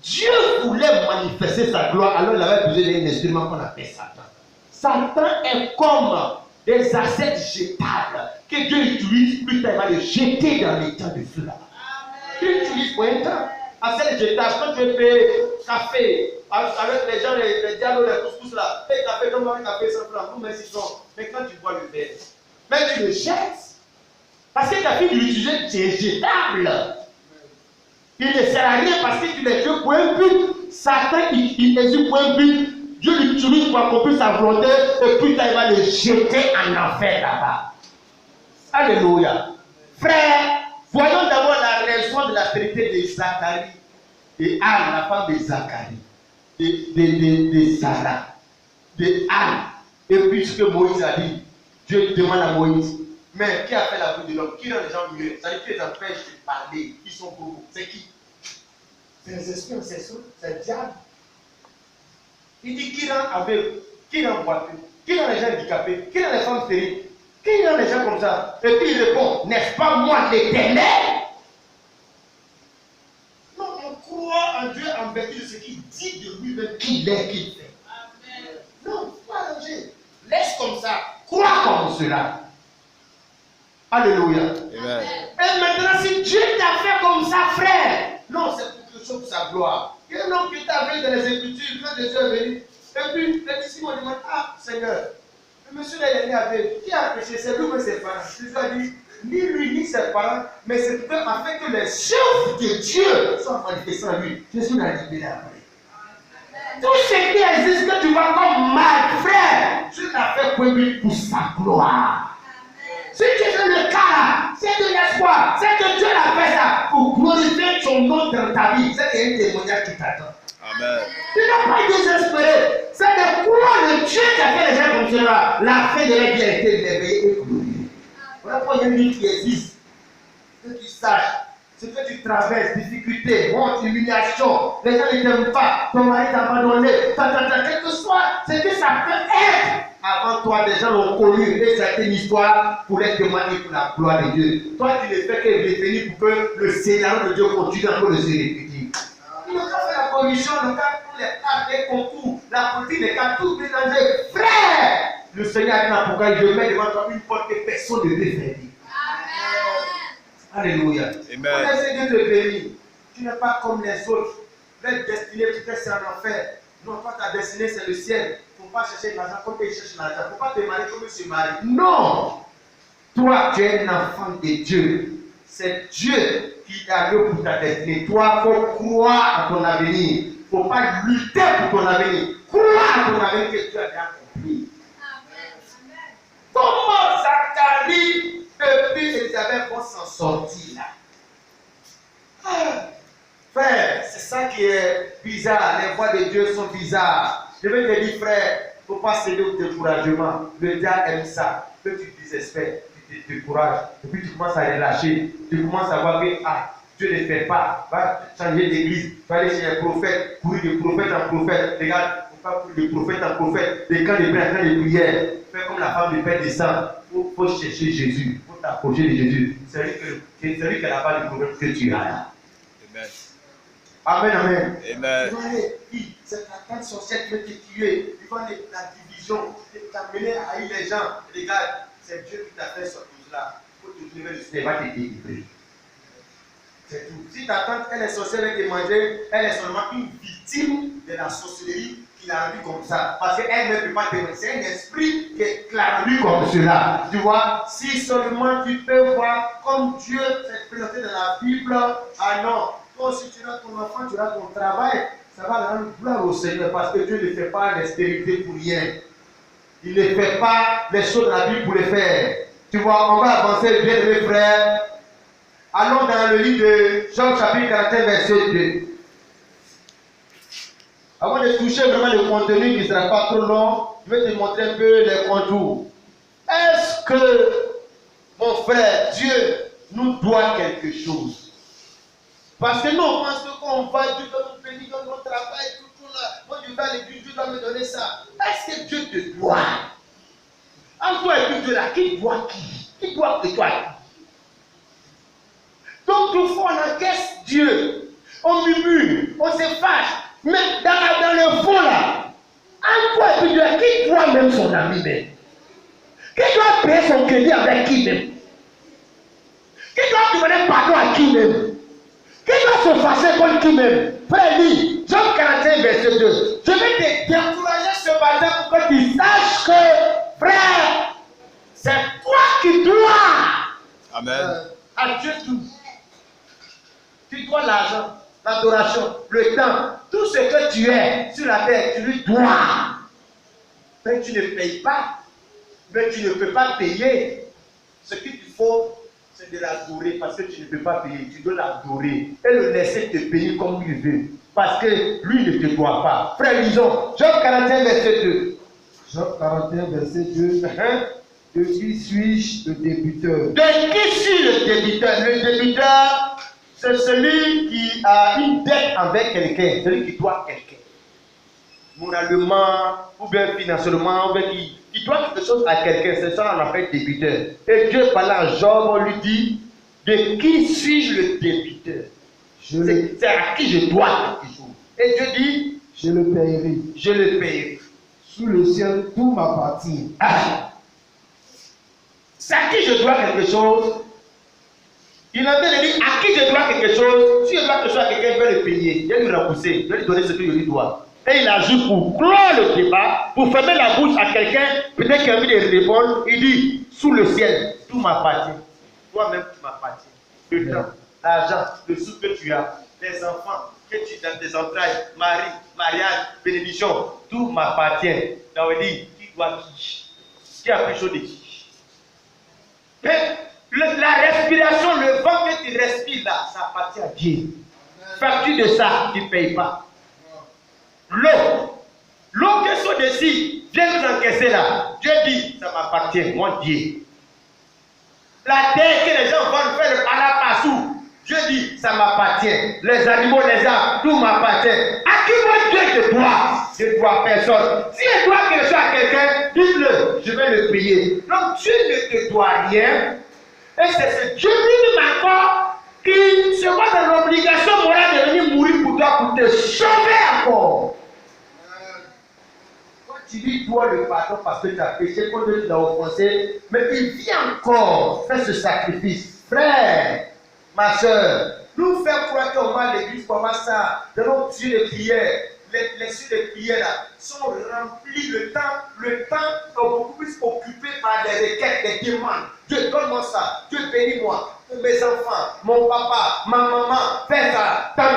Dieu voulait manifester sa gloire, alors il avait besoin d'un instrument qu'on appelle Satan. Satan est comme des assiettes jetables que Dieu utilise, plus tard il va les jeter dans les temps de feu. Dieu utilise pour un temps. Assiettes jetables, quand tu fais café, avec les gens, les dialogues, les couscous là, fais café, donne un café sans francs, nous merci francs. Mais quand tu bois le verre, mais tu le jettes. Parce que ta fille de l'utiliser, c'est jetable. Il ne sert à rien parce que tu l'as fait pour un but. Satan, il existe pour un but. Dieu l'utilise pour accomplir sa volonté et puis il va le jeter en enfer là-bas. Alléluia. Frère, voyons d'abord la raison de la vérité de Zacharie et Anne, la femme de Zacharie, de Sarah, de Anne. Et puis ce que Moïse a dit, Dieu demande à Moïse. Mais qui a fait la bouche de l'homme? Qui rend les gens muets? Ça veut dire qu'ils empêchent de parler. Ils sont beaucoup. C'est qui? C'est les esprits ancestraux. C'est le diable. Il dit qui rend aveugle? Qui rend boiteux? Qui rend les gens handicapés? Qui rend les femmes stériles? Qui rend les gens comme ça? Et puis il répond, n'est-ce pas moi l'Éternel? Non, on croit en Dieu en vertu de ce qu'il dit de lui-même qu'il est, qu'il fait. Amen. Non, pas arranger. Laisse comme ça. Crois comme cela. Alléluia. Amen. Et maintenant, si Dieu t'a fait comme ça, frère, non, c'est pour quelque chose pour sa gloire. Il y a un homme qui t'a vu dans les Écritures, quand Jésus est venu, et puis les disciples ont demandé, ah, Seigneur, le monsieur là, il est né avec, qui a péché? C'est lui ou ses parents? Jésus a dit, ni lui, ni ses parents, mais c'est afin que les œuvres de Dieu soient manifestées en lui. Jésus l'a libéré après. Tout ce qui existe que tu vois comme mal, frère, Dieu l'a fait pour sa gloire. Si tu es le cas, c'est de l'espoir, c'est que Dieu l'a fait ça pour glorifier son nom dans ta vie. C'est un témoignage qui t'attend. Amen. Tu n'as pas désespéré. C'est de croire le Dieu qui a fait les gens comme cela. La fin de la vie a été réveillée et glorifiée. Voilà pourquoi il y a une vie qui existe. Que tu saches ce que tu traverses, difficultés, honte, humiliation, les gens ne t'aiment pas, ton mari t'a abandonné, quel que soit ce que ça peut être. Avant toi, des gens l'ont connu et ça a été une histoire pour être témoigné pour la gloire de Dieu. Toi, tu ne fais que revenir pour que le scénario de Dieu continue encore de se répéter. Il n'a qu'à faire la commission, il n'a qu'à tous les cas, les concours, la politique, il n'a qu'à tout mélanger. Frère, le Seigneur a dit pourquoi je mets devant toi une porte que personne ne peut fermer. Alléluia. Amen. Laisse Dieu te bénir. Tu n'es pas comme les autres. Leur destinée, peut-être c'est en enfer. Non, toi, ta destinée, c'est le ciel. Il ne faut pas chercher l'argent comme ils cherchent l'argent. Il ne faut pas te marier comme ils se marient. Non. Toi, tu es un enfant de Dieu. C'est Dieu qui t'a donné pour ta destinée. Toi, il faut croire en ton avenir. Il ne faut pas lutter pour ton avenir. Croire en ton avenir que Dieu a déjà accompli. Comment Zacharie et puis Élisabeth vont s'en sortir là? Frère, c'est ça qui est bizarre. Les voix de Dieu sont bizarres. Je vais te dire, frère, il ne faut pas céder au découragement. Le diable aime ça. Que tu désespères, tu te décourages. Et puis tu commences à relâcher. Tu commences à voir que Dieu ne fait pas. Va changer d'église. Va aller chez un prophète. Courir de prophète en prophète. Regarde, il ne faut pas courir de prophète en prophète. De camps de prière en camp de prière. Fais comme la femme de Père descend. Il faut chercher Jésus. Il faut t'approcher de Jésus. C'est lui qui n'a pas de problème que tu as. Amen. Amen, amen. Amen. Il va aller, c'est la tante sorcière qui veut te tuer. Il va aller la division, t'amener à haïr les gens. Regarde, c'est Dieu qui t'a fait cette chose-là. Il faut te trouver le Seigneur, il va te délivrer. C'est tout. Si ta tante, elle est sorcière, elle te manger, elle est seulement une victime de la sorcellerie qui l'a rendue comme ça. Parce qu'elle ne peut pas te c'est un esprit qui l'a rendue comme cela. Tu vois, si seulement tu peux voir comme Dieu s'est présenté dans la Bible, ah non. Toi aussi, tu as ton enfant, tu as ton travail, ça va rendre gloire au Seigneur parce que Dieu ne fait pas l'austérité pour rien. Il ne fait pas les choses dans la Bible pour les faire. Tu vois, on va avancer, bien aimés frères. Allons dans le livre de Jean chapitre 41, verset 2. Avant de toucher vraiment le contenu qui ne sera pas trop long, je vais te montrer un peu les contours. Est-ce que, mon frère, Dieu nous doit quelque chose? Parce que nous, on pense qu'on va, Dieu doit nous bénir dans notre travail, tout là. Moi, je vais à l'église, Dieu doit me donner ça. Est-ce que Dieu te doit? En toi et puis Dieu là, qui doit qui? Qui doit que toi? Donc, tout fois, on encaisse Dieu. On murmure, on se fâche. Mais dans le fond là, en toi et puis Dieu, qui doit même son ami même? Qui doit payer son crédit avec qui même? Qui doit demander pardon à qui même? Qui doit se fâcher contre qui même? Frère, lis, Jean 41, verset 2. Je vais te décourager ce matin pour que tu saches que, frère, c'est toi qui dois. Amen. À Dieu tout. Tu dois l'argent, l'adoration, le temps, tout ce que tu es sur la terre, tu lui dois. Mais tu ne payes pas. Mais tu ne peux pas payer. Ce qu'il te faut, c'est de l'adorer parce que tu ne peux pas payer. Tu dois l'adorer et le laisser te payer comme il veut. Parce que lui ne te doit pas. Frère, lisons. Jean 41, verset 2. Jean 41, verset 2. De qui suis-je le débiteur? De qui suis le débiteur? Le débiteur, c'est celui qui a une dette avec quelqu'un. Celui qui doit quelqu'un. Moralement, ou bien financièrement, ou bien qui doit quelque chose à quelqu'un. C'est ça qu'on appelle débiteur. Et Dieu parlant à Job, on lui dit, de qui suis-je le débiteur? C'est à qui je dois quelque chose. Et Dieu dit, je le paierai. Je le paierai. Sous le ciel, tout m'appartient. Ah. C'est à qui je dois quelque chose. Il est en train de dire à qui je dois quelque chose. Si je dois quelque chose à quelqu'un, je vais le payer. Je vais lui repousser. Je vais lui donner ce que je lui dois. Et il ajoute pour clore le débat, pour fermer la bouche à quelqu'un, peut-être qu'il a envie de répondre. Il dit, sous le ciel, tout m'appartient. Toi-même, tu m'appartiens. Le temps, l'argent, le sou que tu as, les enfants que tu as dans tes entrailles, mari, mariage, bénédiction, tout m'appartient. Ça veut dire, qui doit qui? Qui a pris chaud de qui? Mais la respiration, le vent que tu respires là, ça appartient à Dieu. Facture de ça, tu ne payes pas. L'eau que sont dessus, viens nous encaisser là. Dieu dit, ça m'appartient, mon Dieu. La terre que les gens vont faire le pala partout, Dieu dit, ça m'appartient. Les animaux, les arbres, tout m'appartient. À qui moi Dieu te doit? Je ne dois personne. Si je dois quelque chose à quelqu'un, dites-le, je vais le payer. Donc Dieu ne te doit rien. Et c'est ce Dieu lui-même encore qui se voit dans l'obligation morale de venir mourir pour toi, pour te sauver encore. Quand tu lui dois le pardon parce que tu as péché, quand tu l'as offensé, mais il vient encore faire ce sacrifice. Frère, ma soeur, nous faire croire qu'on va à l'église pour avoir ça, dans nos yeux de prière, les cieux de prière là, sont remplis le temps est beaucoup plus occupé par les requêtes, les demandes. Dieu, donne-moi ça, Dieu, bénis-moi, mes enfants, mon papa, ma maman, fais ça, tant.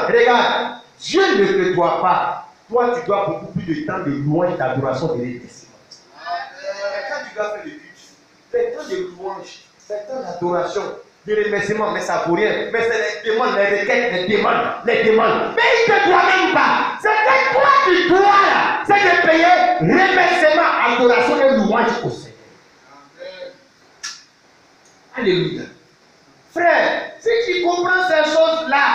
Regarde, Dieu ne te doit pas. Toi, tu dois beaucoup plus de temps de louange, d'adoration, de remerciement. Quand tu dois faire le culte, les temps de louange, les temps d'adoration, de remerciement, mais ça vaut rien. Mais c'est les demandes, les requêtes, les demandes. Mais il ne te doit même pas. C'est que toi tu dois là. C'est de payer remerciement, adoration et louange au Seigneur. Alléluia. Frère, si tu comprends ces choses-là,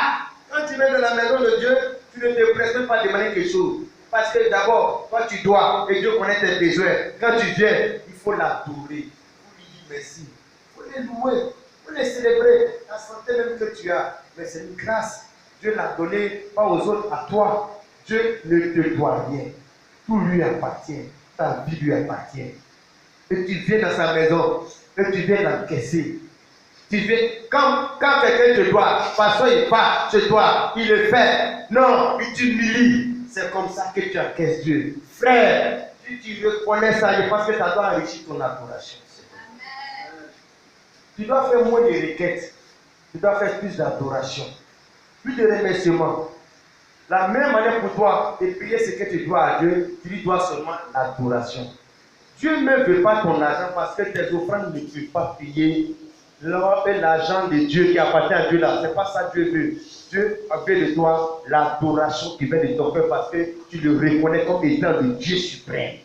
quand tu viens dans la maison de Dieu, tu ne te presses même pas demander quelque chose. Parce que d'abord, toi tu dois, et Dieu connaît tes besoins. Quand tu viens, il faut l'adorer. Il faut lui dire merci. Il faut les louer. Il faut les célébrer. La santé même que tu as. Mais c'est une grâce. Dieu l'a donné, pas aux autres, à toi. Dieu ne te doit rien. Tout lui appartient. Ta vie lui appartient. Et tu viens dans sa maison. Et tu viens l'encaisser. Tu viens, quand quelqu'un te doit, parce qu'il part chez toi, il le fait. Non, il t'humilie. C'est comme ça que tu encaisses Dieu. Frère, si tu reconnais ça, je pense que ça doit enrichir ton adoration. Tu dois faire moins de requêtes. Tu dois faire plus d'adoration. Plus de remerciements. La même manière pour toi de payer ce que tu dois à Dieu, tu lui dois seulement l'adoration. Dieu ne veut pas ton argent parce que tes offrandes ne peuvent pas payer l'argent de Dieu qui appartient à Dieu là. C'est pas ça que Dieu veut. Dieu veut de toi l'adoration qui vient de ton cœur parce que tu le reconnais comme étant le Dieu suprême.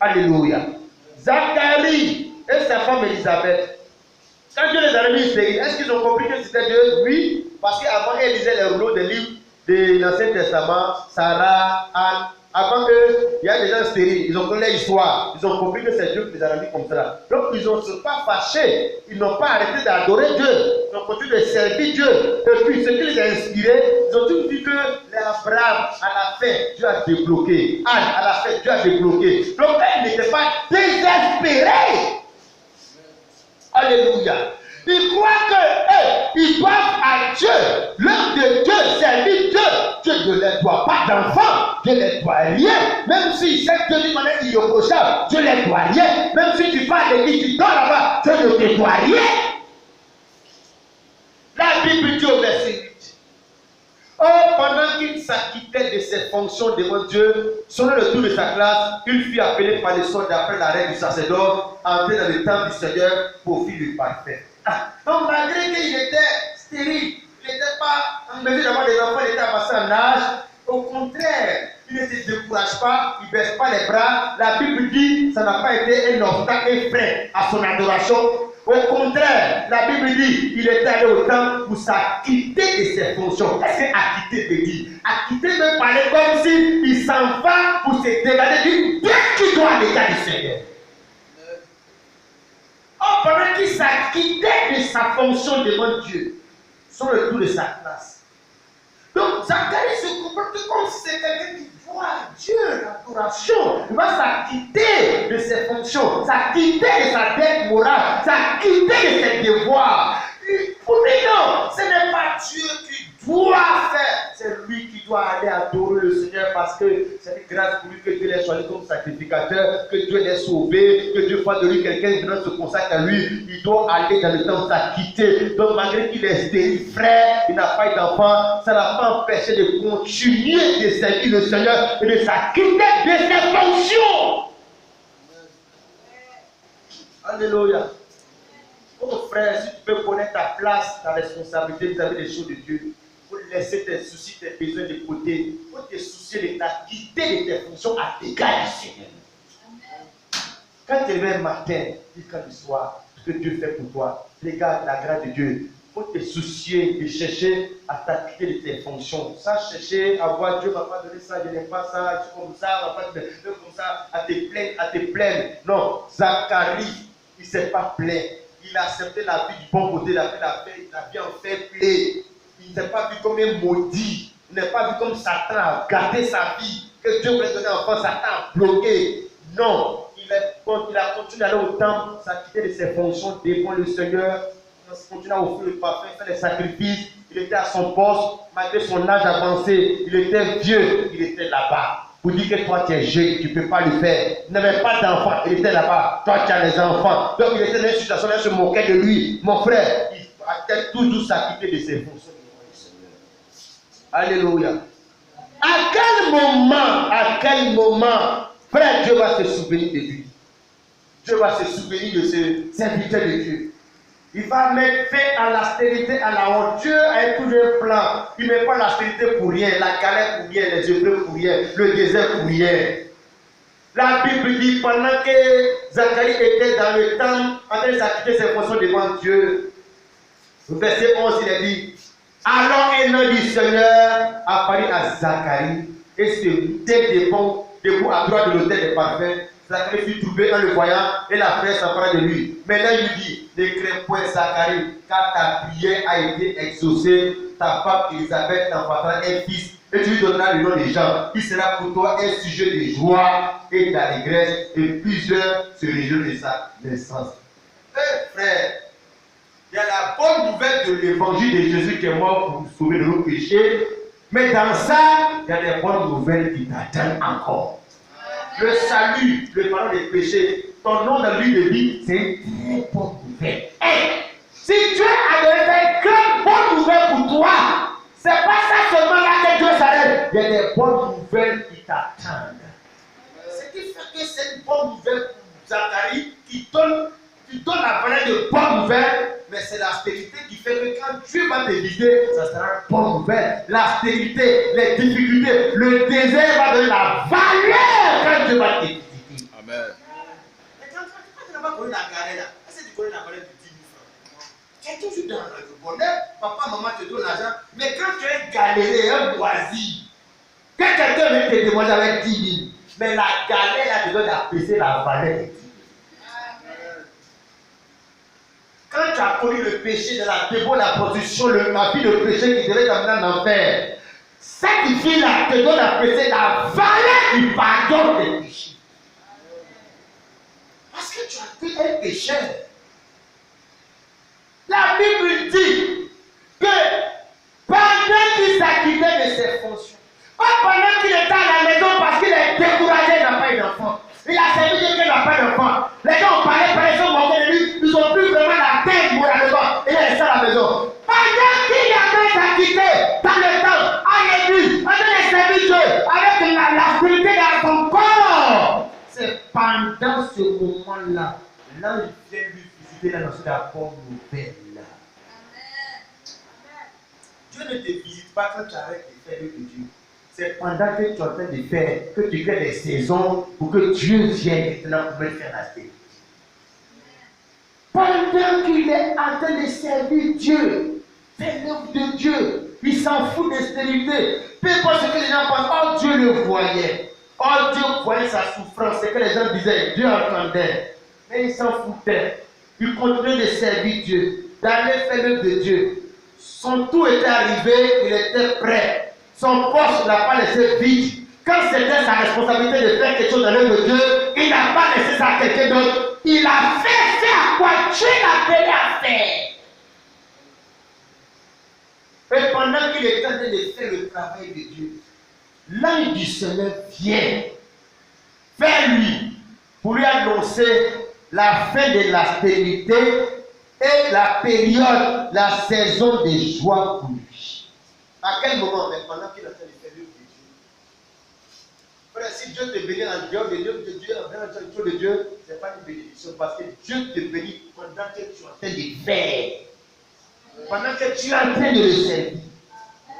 Alléluia. Zacharie et sa femme Élisabeth, quand Dieu les a mis ici, est-ce qu'ils ont compris que c'était Dieu? Oui, parce qu'avant ils lisaient les rouleaux des livres de l'Ancien Testament, Sarah, Anne. Avant eux, il y a des gens stériles, ils ont connu l'histoire, ils ont compris que c'est Dieu qui les a mis comme ça. Donc ils ne sont pas fâchés, ils n'ont pas arrêté d'adorer Dieu, ils ont continué de servir Dieu. Et puis ce qui les a inspirés, ils ont tout dit que Abraham, à la fin, Dieu a débloqué. Anne, à la fin, Dieu a débloqué. Donc ils n'étaient pas désespérés. Alléluia. Ils croient qu'ils doivent à Dieu, l'œuvre de Dieu, servir Dieu. Dieu ne les doit pas d'enfants, Dieu ne les doit rien. Même si c'est Dieu d'une manière irréprochable, Dieu ne les doit rien. Même si tu vas à l'église, tu dors là-bas, Dieu ne te doit rien. La Bible dit au verset 8. Oh, pendant qu'il s'acquittait de ses fonctions devant Dieu, selon le tour de sa classe, il fut appelé par les soldats après la reine du sacerdoce, entrer dans le temple du Seigneur pour faire le parfait. Donc, malgré qu'il était stérile, il n'était pas en mesure d'avoir des enfants, il était avancé en âge. Au contraire, il ne se décourage pas, il ne baisse pas les bras. La Bible dit que ça n'a pas été un obstacle, un frein à son adoration. Au contraire, la Bible dit qu'il est allé au temple pour s'acquitter de ses fonctions. Qu'est-ce que acquitter veut dire? Acquitter veut parler comme s'il s'en va pour se dégager d'une dette qui doit à l'égard du Seigneur. Oh, pendant qu'il s'acquittait de sa fonction devant Dieu, sur le tour de sa classe. Donc, Zacharie se comporte comme si c'était quelqu'un qui doit à Dieu l'adoration. Il va s'acquitter de ses fonctions, s'acquitter de sa dette morale, s'acquitter de ses devoirs. Pour lui, non, ce n'est pas Dieu qui doit faire, c'est lui qui doit aller adorer le Seigneur parce que c'est une grâce pour lui que Dieu l'ait choisi comme sacrificateur, que Dieu l'ait sauvé, que Dieu fasse de lui quelqu'un qui se consacre à lui. Il doit aller dans le temps s'acquitter. Donc malgré qu'il est stérile, frère, il n'a pas eu d'enfant, ça n'a pas empêché de continuer de servir le Seigneur et de s'acquitter de ses fonctions. Alléluia. Oh frère, si tu peux connaître ta place, ta responsabilité vis-à-vis des choses de Dieu, il faut laisser tes soucis, tes besoins de côté. Il faut te soucier de t'acquitter de tes fonctions à l'égard du Seigneur. Quand tu es le matin, et quand le soir, ce que Dieu fait pour toi, regarde la grâce de Dieu. Il faut te soucier de chercher à t'acquitter de tes fonctions. Sans chercher à voir Dieu ne m'a pas donné ça, je n'ai pas ça, je suis comme ça, on va pas te donner comme ça, à te plaindre. Non, Zacharie, il ne s'est pas plaint. Il a accepté la vie du bon côté, il a fait la vie en fair play. Il ne s'est pas vu comme un maudit. Il n'est pas vu comme Satan a gâté sa vie. Que Dieu voulait donner enfant, Satan a bloqué. Non, il a continué d'aller au temple, s'acquitter de ses fonctions devant le Seigneur. continuait à offrir le parfum, faire les sacrifices. Il était à son poste, malgré son âge avancé. Il était vieux, il était là-bas. Pour dire que toi tu es jeune, tu ne peux pas le faire. Il n'avait pas d'enfant, il était là-bas. Toi tu as les enfants. Donc il était dans une situation où il se moquait de lui. Mon frère, il a toujours s'acquitter de ses fonctions. Alléluia. À quel moment, frère, Dieu va se souvenir de lui. Dieu va se souvenir de ce serviteur de Dieu. Il va mettre fin à l'austérité, à la honte. Dieu a toujours un plan. Il ne met pas l'austérité pour rien, la galère pour rien, les épreuves pour rien, le désert pour rien. La Bible dit pendant que Zacharie était dans le temple, en train de s'acquitter ses fonctions devant Dieu, verset 11, il a dit, alors un ange du Seigneur apparut à Zacharie et se mettait debout à droite de l'autel des parfums. Zacharie fut trouvé en le voyant et la frère s'empara de lui. Maintenant il lui dit, ne crains point Zacharie, car ta prière a été exaucée. Ta femme Élisabeth t'enfantera un fils et tu lui donneras le nom de Jean. Il sera pour toi un sujet de joie et d'allégresse et plusieurs se réjouiront de sa naissance. Frère, il y a la bonne nouvelle de l'évangile de Jésus qui est mort pour nous sauver de nos péchés. Mais dans ça, il y a des bonnes nouvelles qui t'attendent encore. Le salut, le pardon des péchés, ton nom dans l'huile de vie, c'est une très bonne nouvelle. Hey, si Dieu a donné une grande bonne nouvelle pour toi, c'est pas ça seulement là que Dieu s'arrête. Il y a des bonnes nouvelles qui t'attendent. Ce qui fait que c'est une bonne nouvelle pour Zacharie qui donne la valeur de bonne nouvelle, mais c'est l'austérité qui fait que quand Dieu va te visiter, ça sera une bonne nouvelle. L'austérité, les difficultés, le désert va donner la valeur quand Dieu va te visiter. Amen. Mais quand tu n'as pas connu la galère là, est-ce que tu connais la valeur de 10 000 francs? Tu es toujours dans le bonheur, papa, maman te donne l'argent, mais quand tu es galéré, un loisir, que quelqu'un vient te demander avec 10 000, mais la galère là te donne d'apprécier la valeur de 10 000. Quand tu as connu le péché de la dévotion, la prostitution, la vie de péché qui devait t'amener en enfer, cette vie-là te donne d'apprécier la valeur du pardon des péchés. Parce que tu as été un pécheur. La Bible dit que pendant qu'il s'acquittait de ses fonctions, pas pendant qu'il était à la maison parce qu'il est découragé, il n'a pas eu d'enfant. Il a servi Dieu qu'il n'a pas d'enfant. Les gens ont parlé, ils sont moqués de lui, ils n'ont plus vraiment la tête moralement. Il est resté à la maison. Pendant qu'il avait s'acquitté dans le temps, à l'église, en train de servir Dieu, avec la spiritualité dans son corps. C'est pendant ce moment-là, l'ange vient lui visiter la notion de la bonne nouvelle. Dieu ne te visite pas quand tu arrêtes de faire de Dieu. C'est pendant que tu es en train de faire, que tu crées des saisons pour que Dieu vienne maintenant pour me faire la paix. Pendant qu'il est en train de servir Dieu, faire l'œuvre de Dieu, il s'en fout de stérilité. Peu importe ce que les gens pensent, oh Dieu le voyait. Oh Dieu voyait sa souffrance, c'est que les gens disaient, Dieu entendait. Mais il s'en foutait. Il continuait de servir Dieu, d'aller faire l'œuvre de Dieu. Son tout était arrivé, il était prêt. Son poste n'a pas laissé vide. Quand c'était sa responsabilité de faire quelque chose dans l'œuvre de Dieu, il n'a pas laissé ça à quelqu'un d'autre. Il a fait à quoi Dieu l'a appelé à faire. Et pendant qu'il est en train de faire le travail de Dieu, l'ange du Seigneur vient vers lui pour lui annoncer la fin de l'austérité et la période, la saison de joie pour lui. À quel moment? Mais pendant qu'il est en train de faire l'œuvre de Dieu. Frère, si Dieu te bénit en dehors de l'œuvre de Dieu, en dehors de Dieu, ce n'est pas une bénédiction parce que Dieu te bénit pendant que tu es en train de faire. Pendant que tu es en train de le servir.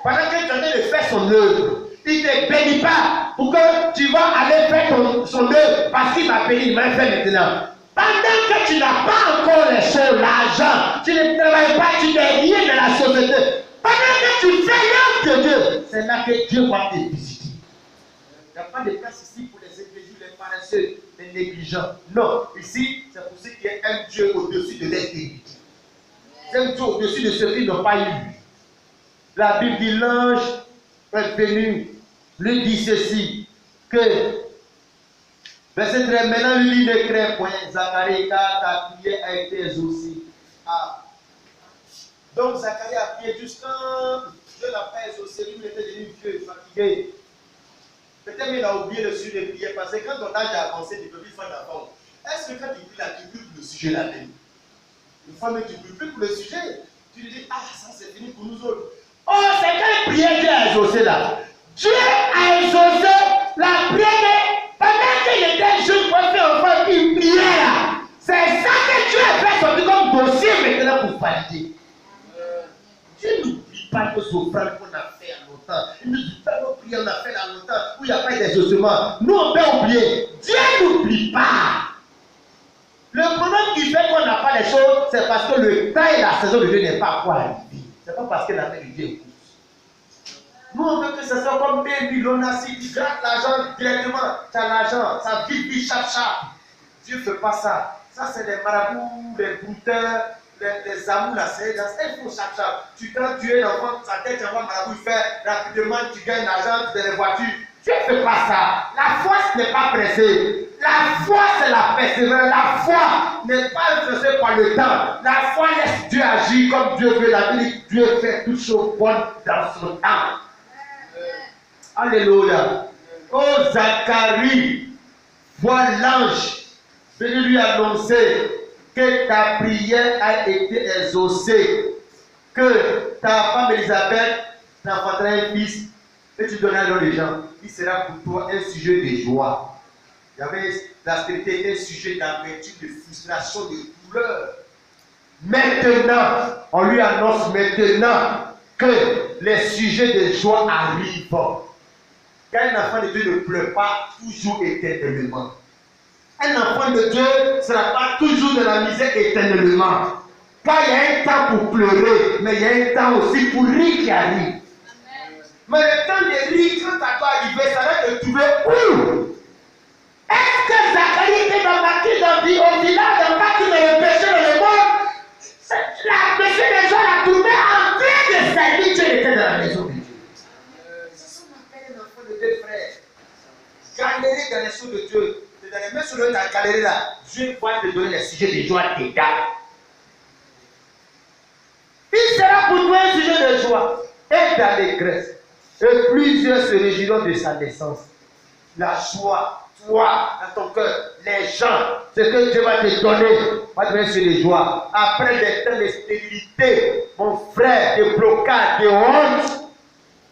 Pendant que tu es en train de faire son œuvre. Il ne te bénit pas pour que tu vas aller faire son œuvre parce qu'il m'a béni, il m'a fait maintenant. Pendant que tu n'as pas encore les choses, l'argent, tu ne travailles pas, tu n'es rien dans la société. Pendant que tu fais l'œuvre de Dieu, c'est là que Dieu va te visiter. Il n'y a pas de place ici pour les incrédules, les paresseux, les négligents. Non, ici, c'est pour ceux qui aiment Dieu au-dessus de l'extériorité. C'est un Dieu au-dessus de ceux qui n'ont pas eu. La Bible dit l'ange est venu, lui dit ceci, que, verset 13, maintenant lui ne craint point, Zacharie, car ta prière a été exaucée. Donc Zacharie a prié jusqu'à Dieu n'a pas exaucé, lui il était devenu vieux, fatigué. Peut-être qu'il a oublié le sujet de prière parce que quand ton âge a avancé, tu peux plus faire d'abord. Est-ce que quand tu pries là, tu pries pour le sujet là même? Une fois que tu pries pour le sujet, tu te dis, ah, ça c'est fini pour nous autres. Oh, c'est quelle prière Dieu a exaucé là? Dieu a exaucé la prière pendant qu'il était jeune pour faire enfin une prière là. C'est ça que Dieu a fait sortir comme dossier maintenant pour valider. Dieu n'oublie pas nos offrandes qu'on a fait à longtemps. Il n'oublie pas nos prières qu'on a fait à longtemps où il n'y a pas d'exaucement. Nous on peut oublier. Dieu n'oublie pas. Le problème qui fait qu'on n'a pas les choses, c'est parce que le temps et la saison de Dieu n'est pas quoi arriver. Ce n'est pas parce que la main de Dieu est courte. Nous on veut que ce soit comme Baby, l'onassi, tu grattes l'argent directement. Tu as l'argent, ça vite, chap. Dieu ne fait pas ça. Ça c'est des marabouts, des brouteurs. Les amours, là, c'est il faut chaque. Tu quand tu es l'enfant, sa tête, tu envoies marabout, il fait rapidement, tu gagnes l'argent, tu as les voitures. Tu ne fais pas ça. La foi, ce n'est pas pressé. La foi, c'est la persévérance. La foi n'est pas pressée par le temps. La foi laisse Dieu agir comme Dieu veut. La Bible, Dieu fait toutes choses bonnes dans son temps. Alléluia. Oh, Zacharie, voit l'ange venir lui annoncer que ta prière a été exaucée, que ta femme Elisabeth t'enfantera un fils et tu donneras le nom des gens. Il sera pour toi un sujet de joie. Il y avait la stérilité, un sujet d'amertume, de frustration, de douleur. Maintenant, on lui annonce maintenant que les sujets de joie arrivent. Quand un enfant de Dieu ne pleure pas toujours éternellement. Un enfant de Dieu ne sera pas toujours dans la misère éternellement. Car il y a un temps pour pleurer, mais il y a un temps aussi pour rire qui arrive. Amen. Mais le temps de rire, quand ça doit arriver, ça va te trouver où? Est-ce que Zacharie était dans ma crise d'envie au village, dans ma crise de le péché dans le monde? La péché des gens l'a trouvé en train de servir Dieu, il était dans la maison de Dieu. C'est ce qu'on appelle un enfant de Dieu, frère. Galérer dans les choses de Dieu. Dans les mains sur le ta galerie là, Dieu va te donner les sujets de joie d'état. Il sera pour toi un sujet de joie et d'allégresse. Et plusieurs se réjouiront de sa naissance. La joie, toi, dans ton cœur, les gens, ce que Dieu va te donner, va te donner un sujet de joie. Après des temps de stérilité, mon frère, de blocage, de honte,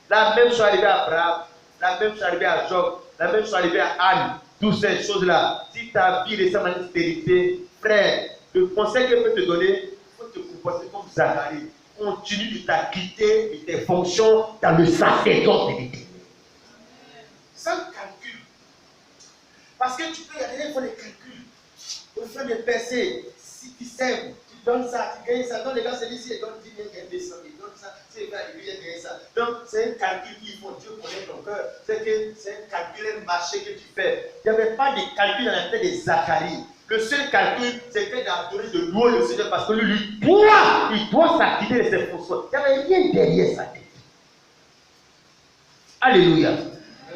la même chose arrivée à Abraham, la même chose arrivée à Job, la même chose arrivée à Anne. Toutes ces choses-là, si ta vie ressemble à une stérité, frère, le conseil que je peux te donner, il faut te comporter comme Zacharie. Continue de t'acquitter de tes fonctions dans le sacerdoce de l'Éternel. Sans calcul. Parce que tu peux y aller pour les calculs. Au fond de percer, si tu sèmes, tu donnes ça, tu gagnes ça. Donc les gars se disent, si ils donnent 10 000, ils gagnent 200 000. Donne ça, si ils gagnent 10 000, ils gagnent ça. Donc c'est un calcul qu'il faut, Dieu connaît ton cœur. C'est un calcul, un marché que tu fais. Il n'y avait pas de calcul dans la tête de Zacharie. Le seul calcul, c'était d'adorer de louer le Seigneur parce que lui, il doit s'acquitter de ses fonctions. Il n'y avait rien derrière sa tête. Alléluia.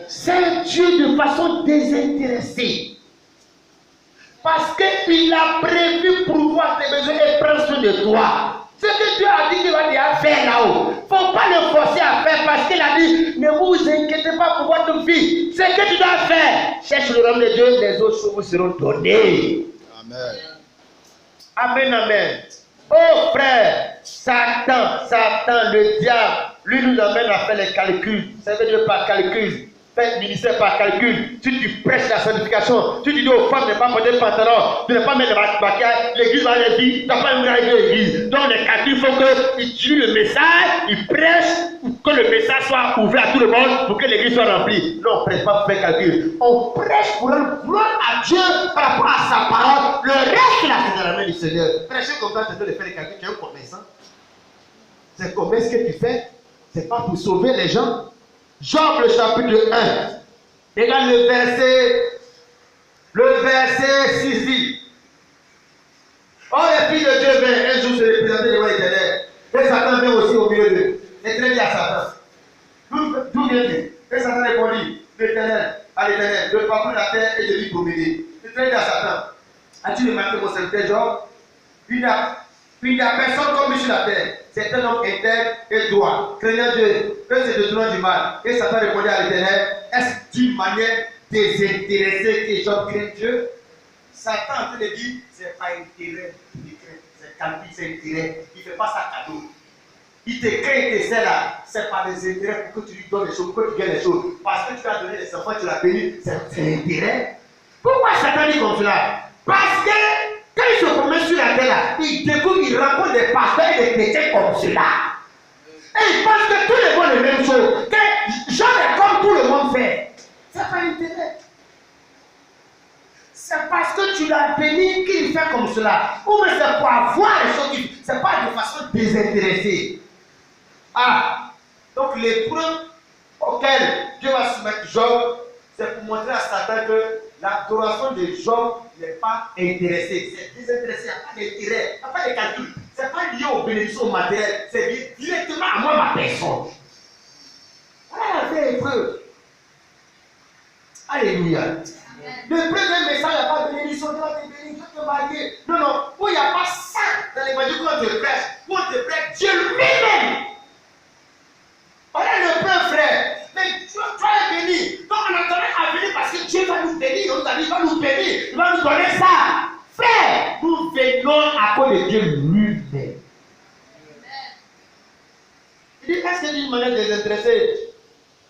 C'est Dieu de façon désintéressée. Parce qu'il a prévu pourvoir tes besoins et prendre soin de toi. Ce que Dieu a dit qu'il va déjà faire là-haut. Il ne faut pas le forcer à faire parce qu'il a dit ne vous inquiétez pas pour votre vie. Ce que tu dois faire, cherche le royaume de Dieu, les autres choses vous seront données. Amen. Amen, amen. Oh frère, Satan, le diable, lui nous amène à faire les calculs. Ça veut dire par calcul. Faites ministère par calcul. Si tu prêches la sanctification, tu dis aux femmes de ne pas porter de pantalon, de ne pas mettre de maquillage, l'église va aller vite, tu n'as pas une arriver à l'église. Donc les calculs, il faut qu'ils tuent le message, ils prêchent, que le message soit ouvert à tout le monde pour que l'église soit remplie. Non, on ne prêche pas pour faire calcul. On prêche pour rendre gloire à Dieu par rapport à sa parole. Le reste là, c'est dans la main du Seigneur. Prêcher comme ça, c'est de faire les calculs. Tu es un commerçant. C'est commerce que tu fais. Ce n'est pas pour sauver les gens. Job le chapitre 1. Regarde le verset 6 dit. Oh, les filles de Dieu viennent un jour se représenter devant l'Éternel. Et Satan vient aussi au milieu d'eux. L'Éternel dit à Satan. D'où vient-il? Et Satan répondit, l'Éternel, à l'Éternel, de parcourir la terre et de lui promener. L'Éternel dit à Satan, as-tu remarqué mon serviteur Job? Il n'y a personne comme lui sur la terre. c'est un homme intègre et droit, craignant Dieu, que se détournant du mal. Et Satan répondait à l'Éternel, est-ce d'une manière désintéressée que Job craint Dieu? Satan en train de dire, c'est pas intérêt qu'il craint, c'est calcul, c'est intérêt. Il ne fait pas ça cadeau. Il te craint, il te sert là. C'est pas des intérêts pour que tu lui donnes les choses, pour que tu gagnes les choses. Parce que tu as donné les enfants, tu l'as béni, c'est intérêt. Pourquoi Satan dit comme cela? Parce que quand il se promène sur la terre là, il découvre, il rencontre des pasteurs et des chrétiens comme cela. Et il pense que tout le monde est la même chose. Que Job est comme tout le monde fait. C'est pas intérêt. C'est parce que tu l'as béni qu'il fait comme cela. Ou bien c'est pour avoir les choses qu'il fait. C'est pas de façon désintéressée. Ah, donc l'épreuve auquel Dieu va soumettre Job, c'est pour montrer à Satan que l'adoration de Job n'est pas intéressée. C'est désintéressé, il n'y a pas d'intérêt, il n'y a pas de calcul. Ce n'est pas lié aux bénédictions matérielles, c'est lié directement à moi, ma personne. Voilà la vraie épreuve. Alléluia. Le premier message, il n'y a pas de bénédiction, Dieu va te bénir, Dieu te marier. Non, non, où il n'y a pas ça dans l'évangile qu'on te prêche, où on te prêche Dieu lui-même. Voilà le premier frère. Mais Dieu est béni. Donc on attendait à venir parce que Dieu va nous bénir. On nous a dit, il va nous bénir. Il va nous donner ça. Frère, nous venons à cause de Dieu lui-même. Il dit, est-ce que d'une manière désintéressée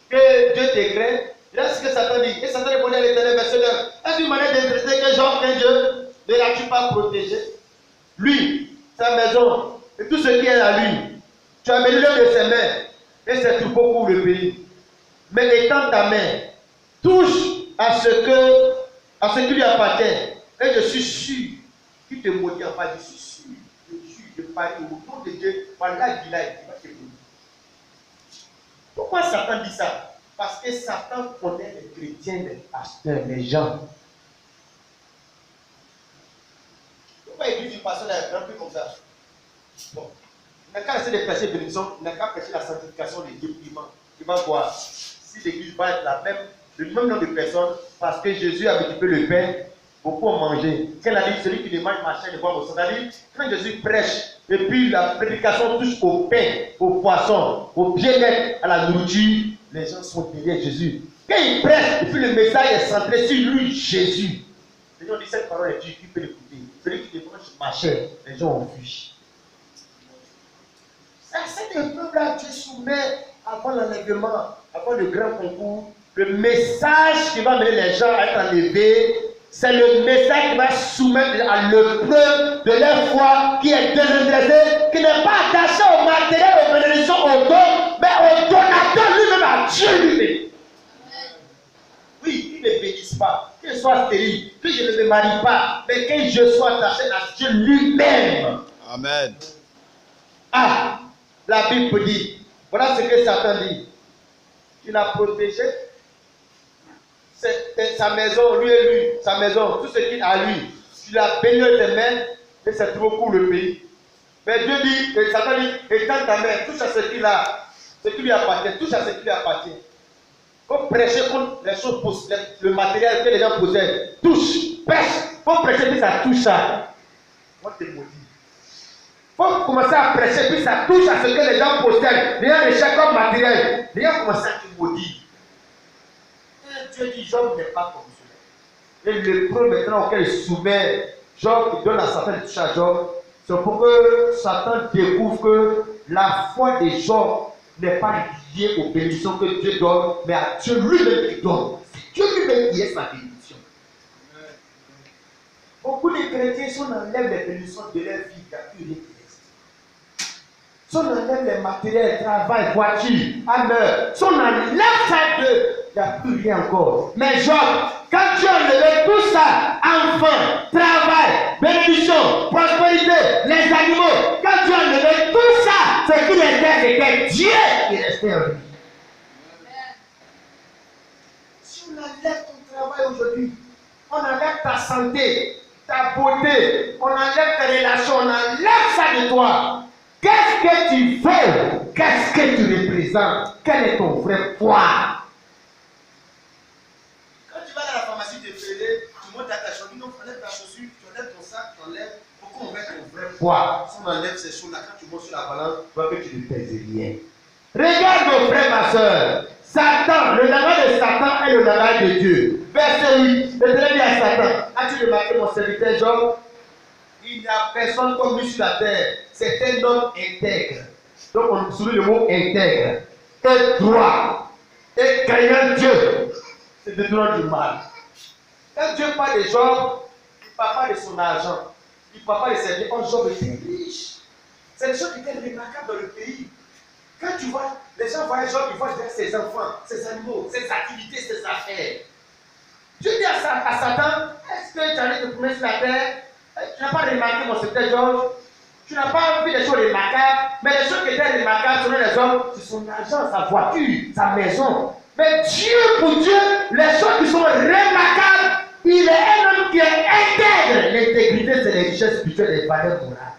que Dieu te craint? Là, ce que Satan dit. Et Satan répondait à l'Éternel, verset 9. Est-ce d'une manière désintéressée que Job craint Dieu? Ne l'as-tu pas protégé? Lui, sa maison et tout ce qui est à lui. Tu as mis l'œuvre de ses mains. Et c'est tout beau pour le pays. Mais étends ta main, touche à ce qui lui appartient. Et je suis sûr qu'il te maudit en bas. Je suis sûr, je parie au nom de Dieu. Voilà, il va te maudire. Pourquoi Satan dit ça? Parce que Satan connaît les chrétiens, les pasteurs, les gens. Pourquoi l'église du pasteur est remplie comme ça? Bon. Il n'a qu'à essayer de prêcher bénédiction, il n'a qu'à prêcher la sanctification des dieux. Il va voir si l'église va être le même nombre de personnes, parce que Jésus a multiplié le pain, beaucoup ont mangé. Quelle a dit celui qui ne mange ma chair ne boit mon sang? C'est-à-dire, quand Jésus prêche, et puis la prédication touche au pain, au poisson, au bien-être, à la nourriture, les gens sont derrière Jésus. Quand il prêche, et puis le message est centré sur lui, Jésus. Les gens disent cette parole est dure, qui peut l'écouter? Celui qui ne mange ma chair, les gens ont fui. À cette épreuve-là, Dieu soumet avant l'enlèvement, avant le grand concours, le message qui va mener les gens à être enlevés, c'est le message qui va soumettre à l'épreuve de leur foi qui est désintéressée, qui n'est pas attaché au matériel, aux bénédictions, au don, mais au donateur lui-même, à Dieu lui-même. Oui, qu'il ne bénisse pas, qu'il soit stérile, que je ne me marie pas, mais que je sois attaché à Dieu lui-même. Amen. Ah! La Bible dit, voilà ce que Satan dit. Tu l'as protégé, c'est sa maison, lui et lui, sa maison, tout ce qu'il a à lui. Tu l'as béni de tes mains et c'est trop pour le pays. Mais Dieu dit, et Satan dit, étends ta main, touche à ce qu'il a, ce qui lui appartient, touche à ce qui lui appartient. Faut prêcher contre les choses, le matériel que les gens possèdent. Touche, prêche, faut prêcher puis ça touche ça. Moi je te maudis. Il faut commencer à prêcher, puis ça touche à ce que les gens possèdent. Les gens recherchent comme matériel. Les gens commencent à te maudire. Et Dieu dit, Job n'est pas comme cela. Et l'épreuve maintenant auquel il soumet Job, il donne à Satan de toucher à Job, c'est pour que Satan découvre que la foi de Job n'est pas liée aux bénédictions que Dieu donne, mais à Dieu lui-même qui donne. C'est Dieu lui-même qui est sa bénédiction. Beaucoup de chrétiens, si on enlève les bénédictions de leur vie, il n'y a plus rien. Si on enlève les matériels, travail, voiture, honneur, si on enlève ça d'eux, il n'y a plus rien encore. Mais Job, quand Dieu enlève tout ça, enfants, travail, bénédiction, prospérité, les animaux, quand Dieu enlève tout ça, ce qui restait, c'était Dieu qui restait en lui. Si on enlève ton travail aujourd'hui, on enlève ta santé, ta beauté, on enlève tes relations, on enlève ça de toi. Qu'est-ce que tu veux? Qu'est-ce que tu représentes? Quel est ton vrai poids? Quand tu vas dans la pharmacie te faire, tu montes à ta chaussure, non, tu enlèves ta chaussure, tu enlèves ton sac, tu enlèves. Pourquoi on met ton vrai poids. Si on enlève ces choses-là, quand tu montes sur la balance, tu vois que tu ne pèses rien. Regarde mon frère, ma soeur. Satan, le langage de Satan est le langage de Dieu. Verset 8. L'Éternel dit à Satan, as-tu remarqué mon serviteur Job? Il n'y a personne comme lui sur la terre. C'est un homme intègre. Donc on souligne le mot intègre. Et droit. Et craignant Dieu. C'est de droit du mal. Quand Dieu parle de Job, il ne parle pas de son argent. Il ne parle pas de ses biens. Oh, Job était riche. C'est des choses qui étaient remarquables dans le pays. Quand tu vois, les gens voient Job, ils voient ses enfants, ses animaux, ses activités, ses affaires. Dieu dit à Satan, est-ce que tu as envie de promener sur la terre? Tu n'as pas remarqué mon secret Job? Tu n'as pas vu des choses remarquables, mais les choses qui étaient remarquables selon les hommes, c'est son argent, sa voiture, sa maison. Mais Dieu, pour Dieu, les choses qui sont remarquables, il est un homme qui est intègre. L'intégrité, c'est les richesses spirituelles et les valeurs morales.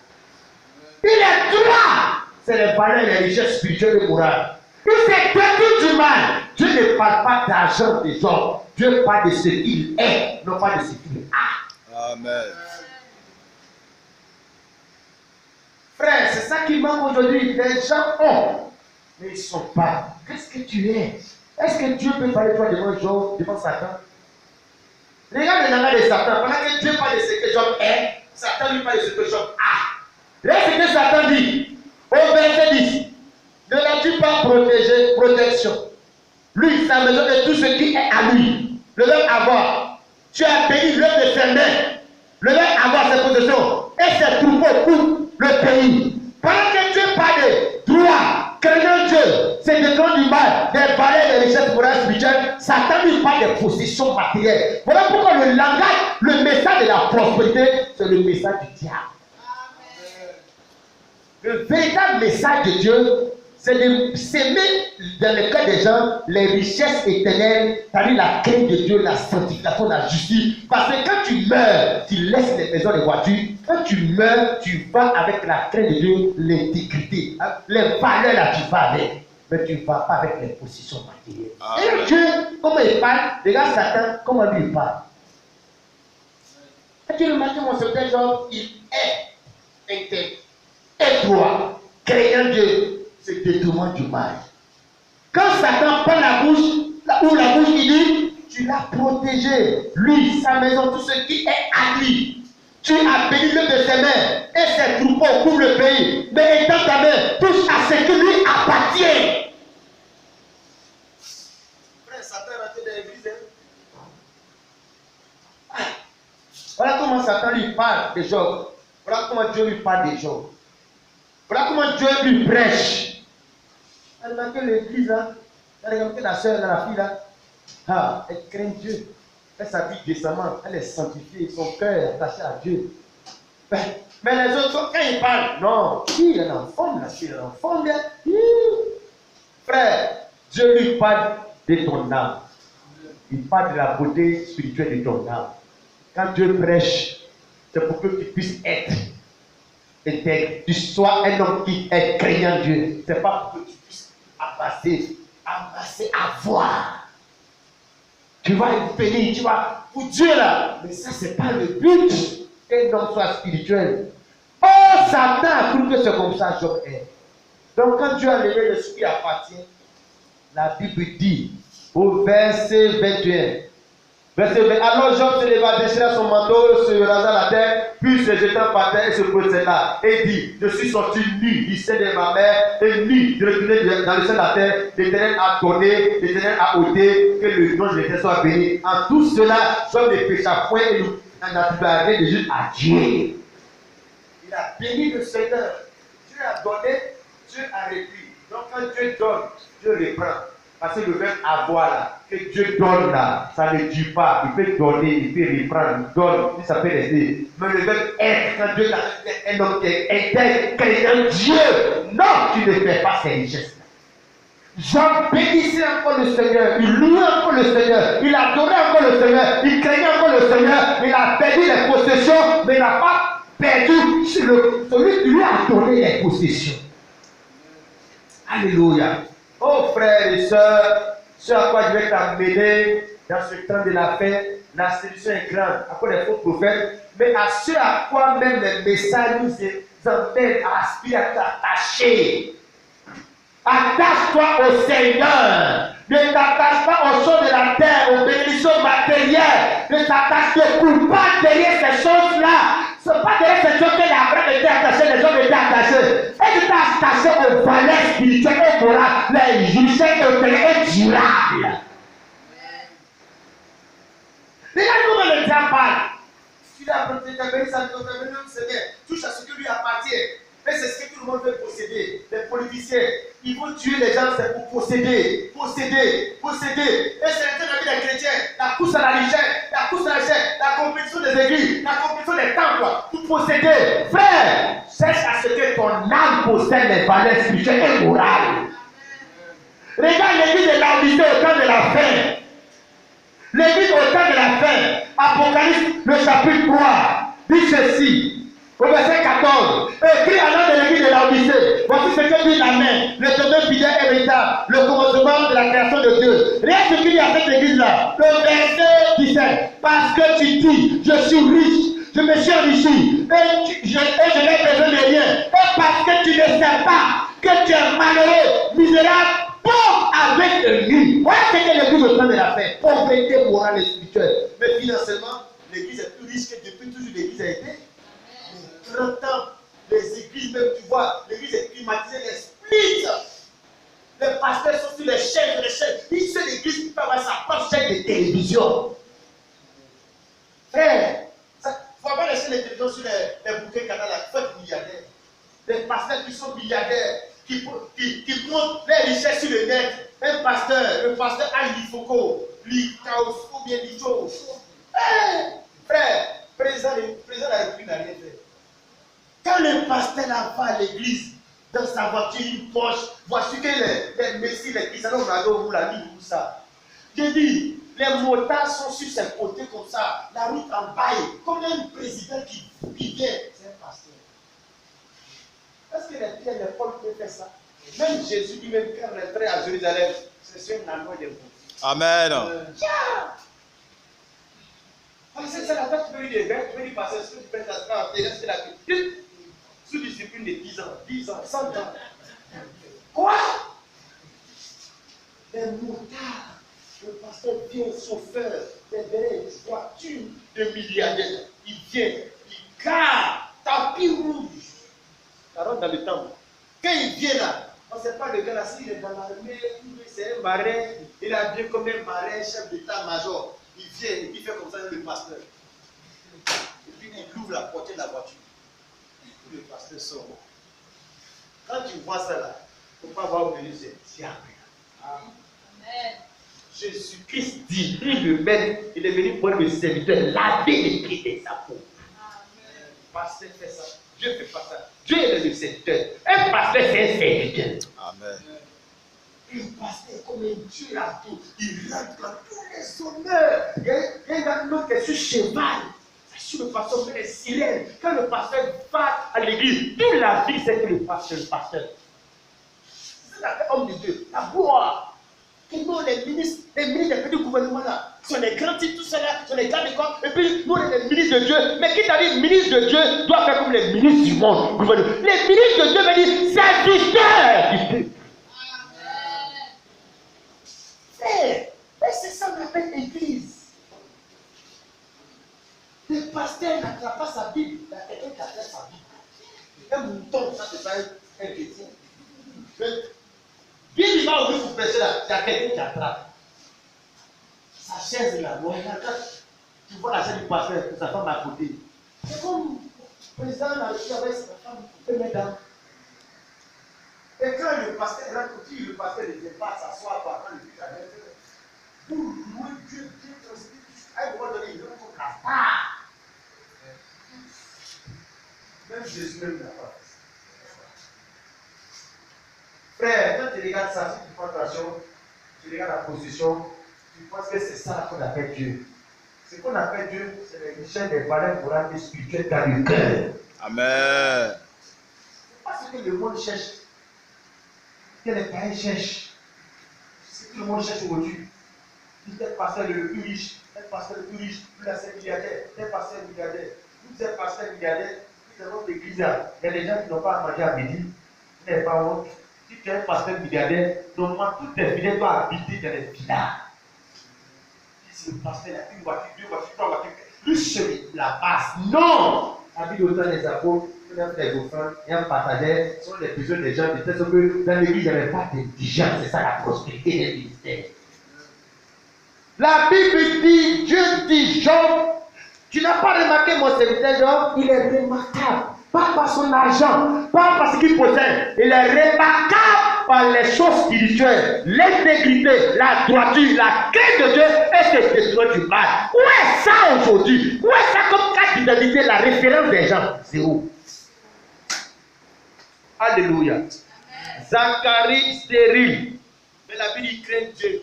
Il est droit. C'est les valeurs et les richesses spirituelles et morales. Il s'est détourné du mal. Dieu ne parle pas d'argent des hommes. Dieu parle de ce qu'il est, non pas de ce qu'il a. Amen. Frère, c'est ça qui manque aujourd'hui. Les gens ont, mais ils ne sont pas. Qu'est-ce que tu es? Est-ce que Dieu peut parler de toi devant Job, devant Satan? Regarde le langage de Satan. Pendant que Dieu parle de ce que Job est, Satan lui parle de ce que Job a. Regarde ce que Satan dit. Au verset 10. Ne l'as-tu pas protégé, protection? Lui, sa maison et tout ce qui est à lui. Le même avoir. Tu as béni l'œuvre de ses mains. Le même avoir ses possessions. Et ses troupeaux pour le pays. Pendant que Dieu parle de droit, craignant Dieu, c'est des gens du mal, des valeurs, des richesses morales spirituelles, Satan lui parle des possessions matérielles. Voilà pourquoi le langage, le message de la prospérité, c'est le message du diable. Le véritable message de Dieu, c'est de s'aimer dans le cœur des gens les richesses éternelles, c'est-à-dire la crainte de Dieu, la sanctification, la justice. Parce que quand tu meurs, tu laisses les maisons, les voitures. Quand tu meurs, tu vas avec la crainte de Dieu, l'intégrité. Les valeurs là, tu vas avec. Mais tu ne vas pas avec les possessions matérielles. Et Dieu, comment il parle? Regarde Satan, comment lui il parle. Et tu remarques mon secrétaire Job, il est intègre. Et toi, craignant Dieu, c'est détournement du mal. Quand Satan prend la bouche, il dit, tu l'as protégé, lui, sa maison, tout ce qui est à lui. Tu as béni l'œuvre de ses mains et ses troupeaux couvrent le pays. Mais étant ta main, touche à ce qui lui appartient. Frère, Satan est rentré dans l'église. Voilà comment Satan lui parle de Job. Voilà comment Dieu lui parle de Job. Voilà comment Dieu lui prêche. Remarquez l'église là. Remarquez la soeur, la fille là. Ah, elle craint Dieu. Elle s'habille décemment. Elle est sanctifiée. Son cœur est attaché à Dieu. Mais les autres, quand ils parlent, non. Il y a un enfant là. Il y a un enfant là. Frère, Dieu lui parle de ton âme. Il parle de la beauté spirituelle de ton âme. Quand Dieu prêche, c'est pour que tu puisses être intègre. Tu sois un homme qui est craignant Dieu. C'est pas pour que tu puisses amasser, avoir. Tu vas être béni, tu vas pour Dieu là. Mais ça, c'est pas le but qu'un homme soit spirituel. Oh, Satan a cru que c'est comme ça Job est. Donc, quand Dieu a levé le qui appartient, la Bible dit au verset 21. Verset 20. Alors Job se leva, déchira son manteau, se rasa la terre, puis se jeta par terre et se procéda. Et dit, je suis sorti nu du sein de ma mère, et nu de retourner dans le sein de la terre. L'Éternel a donné, l'Éternel a ôté, que le nom de l'Éternel soit béni. En tout cela, Job ne pécha point et n'a plus rien de juste à Dieu. Il a béni le Seigneur. Dieu a donné, Dieu a repris. Donc quand Dieu donne, Dieu reprend. Parce que le verbe avoir là, que Dieu donne là, ça ne dit pas. Il peut donner, il peut reprendre, il donne, ça peut rester. Mais le verbe être, quand Dieu l'a fait, un homme qui est intègre, craignant Dieu, non, tu ne fais pas ces richesses là. Jean bénissait encore le Seigneur, il louait encore le Seigneur, il adorait encore le Seigneur, il craignait encore le Seigneur, il a perdu les possessions, mais il n'a pas perdu celui qui lui a donné les possessions. Alléluia. Oh frères et sœurs, ce à quoi je vais t'amener dans ce temps de la fête, la séduction est grande, à quoi les faux prophètes, mais à ce à quoi même les messages emmène à aspirer à t'attacher. Attache-toi au Seigneur. Ne t'attache pas aux choses de la terre, aux bénédictions matérielles. Ne t'attache pas derrière ces choses-là. Ce n'est pas derrière ces choses que l'Abraham était attaché, les hommes étaient attachés. Et tu t'es attaché aux valeurs spirituelles et morales, les justes et durables. Regarde comment le diable parle. Tu as apporté ta bénédiction, touche à ce qui lui appartient. Et c'est ce que tout le monde veut posséder. Les politiciens, ils vont tuer les gens, c'est pour posséder. Posséder, posséder. Et c'est la vie des chrétiens. La course à la richesse, la compétition des églises, la compétition des temples, pour posséder. Frère, cherche à ce que ton âme possède les valeurs spirituelles et morales. Regarde l'église de Laodicée au temps de la fin. L'église au temps de la fin. Apocalypse, le chapitre 3, dit ceci. Au verset 14, écrit à l'heure de l'église de Laodicée. Voici ce que dit la main, le demeure fidèle et véritable, le commencement de la création de Dieu. Rien ce qu'il y a à cette église-là. Le verset 17, parce que tu dis, je suis riche, je me suis enrichi, et je n'ai besoin de rien. Et parce que tu ne sais pas que tu es malheureux, misérable, pauvre avec lui. Voilà ce que l'église au temps de la fin. Pauvreté morale et spirituelle. Mais financièrement, l'église est plus riche que depuis toujours l'église a été. 30 ans, les églises, même tu vois, l'église est climatisée, les splits. Les pasteurs sont sur les chaînes, Ils sont l'église qui peut avoir sa propre chaîne de télévision. Frère, il faut avoir les chaînes de télévision sur les bouquets canal, il faut être milliardaire. Les pasteurs qui sont milliardaires, qui montrent les richesses sur le net. Un pasteur, le pasteur Ali Foko, Likaoso, bien Licho. Frère, président de la République n'a rien fait. Quand le pasteur là va à l'église, dans sa voiture, une Porsche, voici que les messieurs, les Cristianos Ronaldo, la vie, tout ça. J'ai dit, les motards sont sur ses côtés comme ça, la route en bail, comme un président qui vient. C'est un pasteur. Est-ce que les pierres, les Paul peuvent faire ça? Même Jésus lui-même, quand il est prêt à Jérusalem, c'est sur un anneau de vous. Amen. C'est la tête, tu peux lui dire, tu peux lui passer, est-ce que tu peux t'asseoir en terre, est-ce que la vie sous discipline de 10 ans, 100 ans. Quoi? Les motards, le pasteur vient, chauffeur, des belles voitures de milliardaires. Il vient, il gare, tapis rouge. Ça rentre dans le temple. Quand il vient là, on ne sait pas le gars là, s'il est dans l'armée, c'est un marin, il a bien comme un marin, chef d'état-major. Il vient, il fait comme ça le pasteur. Et puis il ouvre la porte de la voiture. Le pasteur sort. Quand tu vois ça là, il ne faut pas voir au milieu, c'est diable. Amen. Jésus-Christ dit, le maître, il est venu pour le serviteur, laver les pieds de sa peau. Le pasteur fait ça. Dieu ne fait pas ça. Dieu est le serviteur. Un pasteur, c'est un serviteur. Amen. Le pasteur est comme un Dieu à tout. Il rentre dans tous les honneurs. Il y a un autre qui est sur cheval. Sur le pasteur fait les sirènes. Quand le pasteur va à l'église, toute la vie c'est que le pasteur. C'est l'homme de Dieu. La gloire. Nous, les ministres des petits gouvernements là, sont les grands titres, tout ça là, sont les grands décors. Et puis nous, les ministres de Dieu. Mais qui t'a dit, ministre de Dieu doit faire comme les ministres du monde. Les ministres de Dieu veulent dire serviteurs du peuple. C'est ça qu'on appelle l'église. Le pasteur n'attrape pas sa Bible, il y a quelqu'un qui attrape sa Bible. Un mouton, ça c'est pas un chrétien. Bien il va ouvrir pour prêcher là, il y a quelqu'un qui attrape. Sa chaise est là, tu vois la chaise du pasteur, sa femme à côté. C'est comme le président a réussi avec sa femme, il peut mettre dans. Et quand le pasteur rentre, le pasteur ne vient pas s'asseoir pour attendre le but à l'intérieur. Pour louer Dieu, Dieu transmet, à un moment donné, il donne comme la part. Même Jésus même n'a pas fait ça. Frère, quand tu regardes ça, si tu prends attention, tu regardes la position, tu penses que c'est ça qu'on appelle Dieu. Ce qu'on appelle Dieu, c'est la richesse des valeurs morales et spirituelles dans le cœur. Amen. C'est pas ce que le monde cherche, que les païens cherchent. C'est ce que le monde cherche aujourd'hui. Tel pasteur le plus riche, tel pasteur le plus riche, plus la 5 milliardaires, tel pasteur milliardaire, vous êtes pasteur milliardaire, dans notre église, il y a des gens qui n'ont pas à manger à midi. Tu n'es pas honte. Si tu es un pasteur milliardaire, normalement, tous tes fidèles doivent habiter dans les villas. Si le pasteur a une voiture, deux voitures, trois voitures, lui seul la passe. Non! Habite autant les apôtres, les offrandes et un passager sont les besoins des gens, de telle sorte que dans l'église, il n'y avait pas d'indigence. C'est ça la prospérité des ministères. La Bible dit, Dieu dit, Job, tu n'as pas remarqué mon serviteur Job, il est remarquable. Pas par son argent, pas par ce qu'il possède. Il est remarquable par les choses spirituelles, l'intégrité, la droiture, la crainte de Dieu et se détruire du mal. Où est ça aujourd'hui? Où est ça comme carte d'identité, la référence des gens? Zéro. Alléluia. Zacharie stérile. Mais la Bible dit craint Dieu.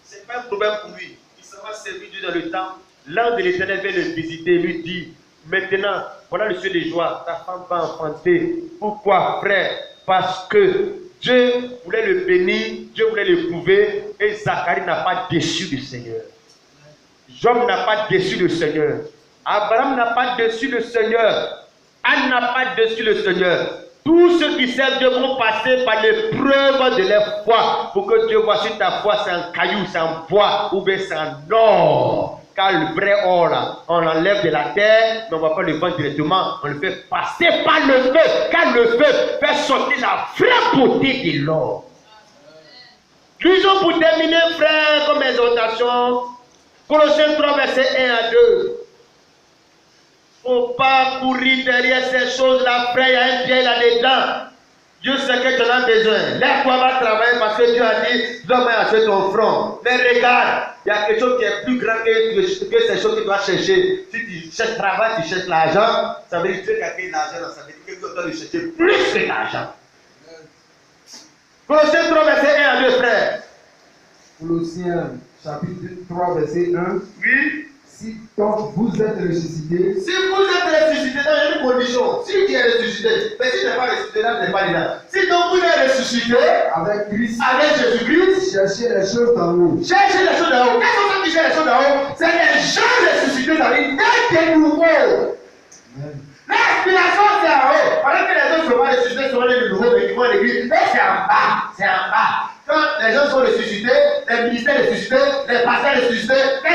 Ce n'est pas un problème pour lui. Il sera servi Dieu dans le temps. L'ange de l'Éternel vient le visiter et lui dit, maintenant, voilà le ciel de joie, ta femme va enfanter. Pourquoi, frère? Parce que Dieu voulait le bénir, Dieu voulait l'éprouver, et Zacharie n'a pas déçu le Seigneur. Job n'a pas déçu le Seigneur. Abraham n'a pas déçu le Seigneur. Anne n'a pas déçu le Seigneur. Tous ceux qui servent Dieu vont passer par l'épreuve de leur foi. Pour que Dieu voit si ta foi c'est un caillou, c'est un bois, ou bien c'est un or. Car le vrai or, là, on l'enlève de la terre, mais on ne va pas le vendre directement. On le fait passer par le feu. Car le feu fait sortir la vraie beauté de l'or. Lisons pour terminer, frère, comme exhortation, Colossiens 3, versets 1 à 2. Il ne faut pas courir derrière ces choses-là, frère, il y a un pied là-dedans. Dieu sait que tu en as besoin. Lève-toi, va travailler parce que Dieu a dit, dois mettre sur ton front. Mais regarde, il y a quelque chose qui est plus grand que ces choses que tu dois chercher. Si tu cherches travail, tu cherches l'argent, ça veut dire que tu as gagné l'argent, ça veut dire que tu dois chercher plus que l'argent. Colossiens 3, verset 1 à 2, frère. Colossiens chapitre 3, verset 1. Oui. Si donc vous êtes ressuscités, Si vous êtes ressuscité dans une condition, si tu es ressuscité, mais si tu n'es pas ressuscité, là, tu n'es pas dedans. Si donc vous êtes ressuscité avec Christ, avec Jésus-Christ, cherchez les choses d'en haut. cherchez les choses d'en haut. Quels sont ceux qui cherchent les choses d'en haut? C'est les gens ressuscités dans les des nouveaux. L'inspiration, c'est en haut. Pendant que les autres sont pas ressuscités, sont les nouveaux, mais qui vont à l'église, mais c'est en bas. C'est en bas. Quand les gens sont ressuscités, les ministères ressuscités, les pasteurs ressuscités, quand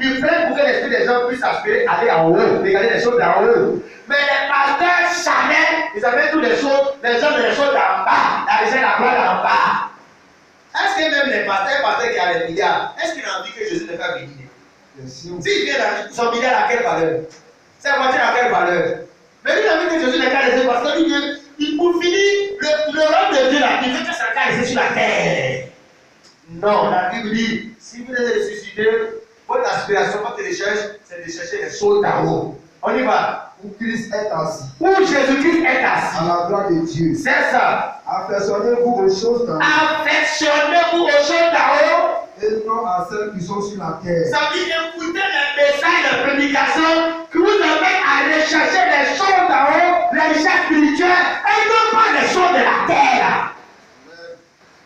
ils prêtent pour que l'esprit des gens puisse aspirer à aller en haut, regarder les choses d'en haut. Mais les pasteurs, jamais, ils avaient toutes les choses, les gens des choses d'en bas, la richesse, la gloire d'en bas. Est-ce que même les pasteurs qui ont les milliards, est-ce qu'ils ont envie que Jésus les fasse bénir? S'il vient dans son milliard, à quelle valeur? Sa voiture à quelle valeur? Mais il a envie que Jésus les fasse parce que lui, il pour finir, le rôle de Dieu là, il veut que ça casse sur la terre. Non, la Bible dit, si vous êtes ressuscité, votre aspiration, votre recherche, c'est de chercher les choses d'en haut. On y va. Où Christ est assis, Où Jésus-Christ est assis. à la droite de Dieu. C'est ça. Affectionnez-vous aux choses d'en haut, Affectionnez-vous aux choses d'en haut. et non à celles qui sont sur la terre. Ça veut dire écouter les messages de prédication qui vous amènent à rechercher les choses d'en haut, les richesses spirituelles, et non pas les choses de la terre.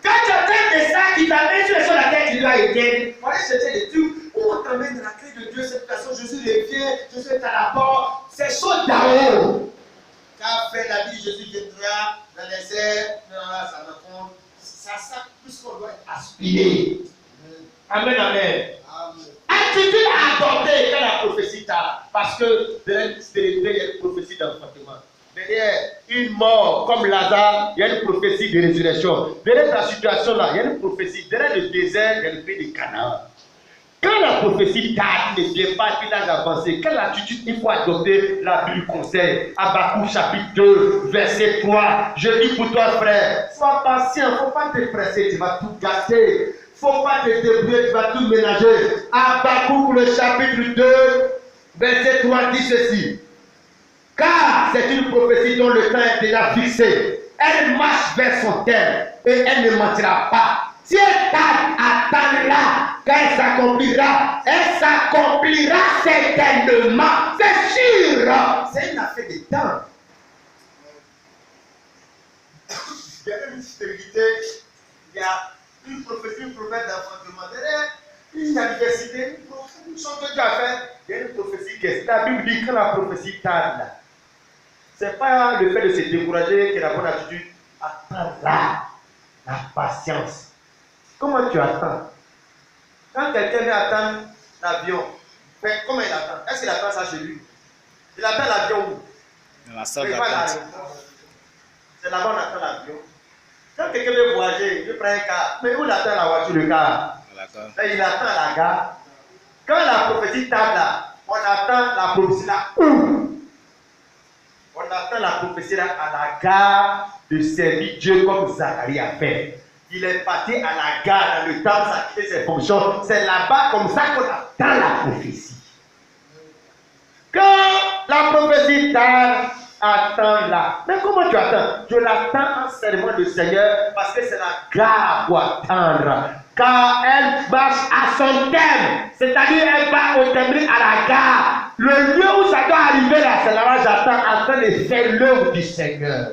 Quand tu as un message qui t'amène sur les choses de la terre, tu dois éteindre. On va chercher des trucs où on t'amène dans la clé de Dieu, cette personne, Jésus revient, Jésus est à la porte, ces choses d'en haut. Car fait la vie, Jésus viendra dans les airs, ça me compte. Ça plus qu'on doit aspirer. Amen, amen. Attitude à adopter quand la prophétie tarde. Parce que derrière il y a une prophétie d'enfantement. Derrière une mort comme Lazare, il y a une prophétie de résurrection. Derrière ta situation là, il y a une prophétie. Derrière le désert, il y a le pays de Canaan. Quand la prophétie tarde, il ne vient pas, puis l'âge avancé. Quelle attitude il faut adopter? La Bible conseille. Habakkuk chapitre 2, verset 3. Je dis pour toi, frère, sois patient, il ne faut pas te presser, tu vas tout gâter. Il ne faut pas te débrouiller, tu vas tout ménager. Habakkuk, le chapitre 2, verset 3 dit ceci. Car c'est une prophétie dont le temps est déjà fixé. Elle marche vers son terme et elle ne mentira pas. Si elle tarde, attendra, quand elle s'accomplira certainement. C'est sûr. C'est une affaire de temps. Il y a une stérilité, il y a une prophétie, une promesse d'enfantement. Une adversité, une chose que Dieu a fait, il y a une prophétie qui est. La Bible dit que la prophétie tarde. Ce n'est pas le fait de se décourager qui est la bonne attitude. Attends là, la patience. Comment tu attends? Quand quelqu'un vient attendre l'avion, comment il attend? Est-ce qu'il attend ça chez lui? Il attend l'avion où? Dans la salle Mais pas d'attente. l'aéroport. C'est là-bas on attend l'avion. Quand quelqu'un veut voyager, il prend un car. Mais où il attend la voiture, le car? D'accord. Là, il attend à la gare. Quand la prophétie table là, on attend la prophétie là. Où? On attend la prophétie là à la gare de servir Dieu comme Zacharie a fait. Il est parti à la gare dans le temps où ça fait ses fonctions. C'est là-bas comme ça qu'on attend la prophétie. Quand la prophétie tarde, attends là. Mais comment tu attends? Je l'attends en servant le Seigneur parce que c'est la gare pour attendre. Car elle marche à son thème. C'est-à-dire elle va au thème à la gare. Le lieu où ça doit arriver là, c'est là-bas j'attends afin de faire l'œuvre du Seigneur.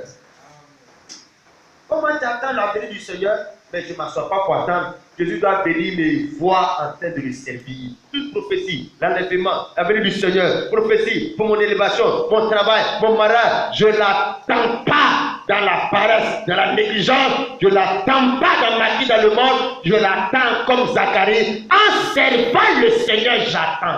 Comment tu attends la venue du Seigneur? Mais je ne m'assois pas pour attendre. Jésus doit venir me voir en train de le servir. Toute prophétie, l'enlèvement, la venue du Seigneur, prophétie pour mon élévation, mon travail, mon mariage, je ne l'attends pas dans la paresse, dans la négligence, je ne l'attends pas dans ma vie dans le monde, je l'attends comme Zacharie. En servant le Seigneur, j'attends.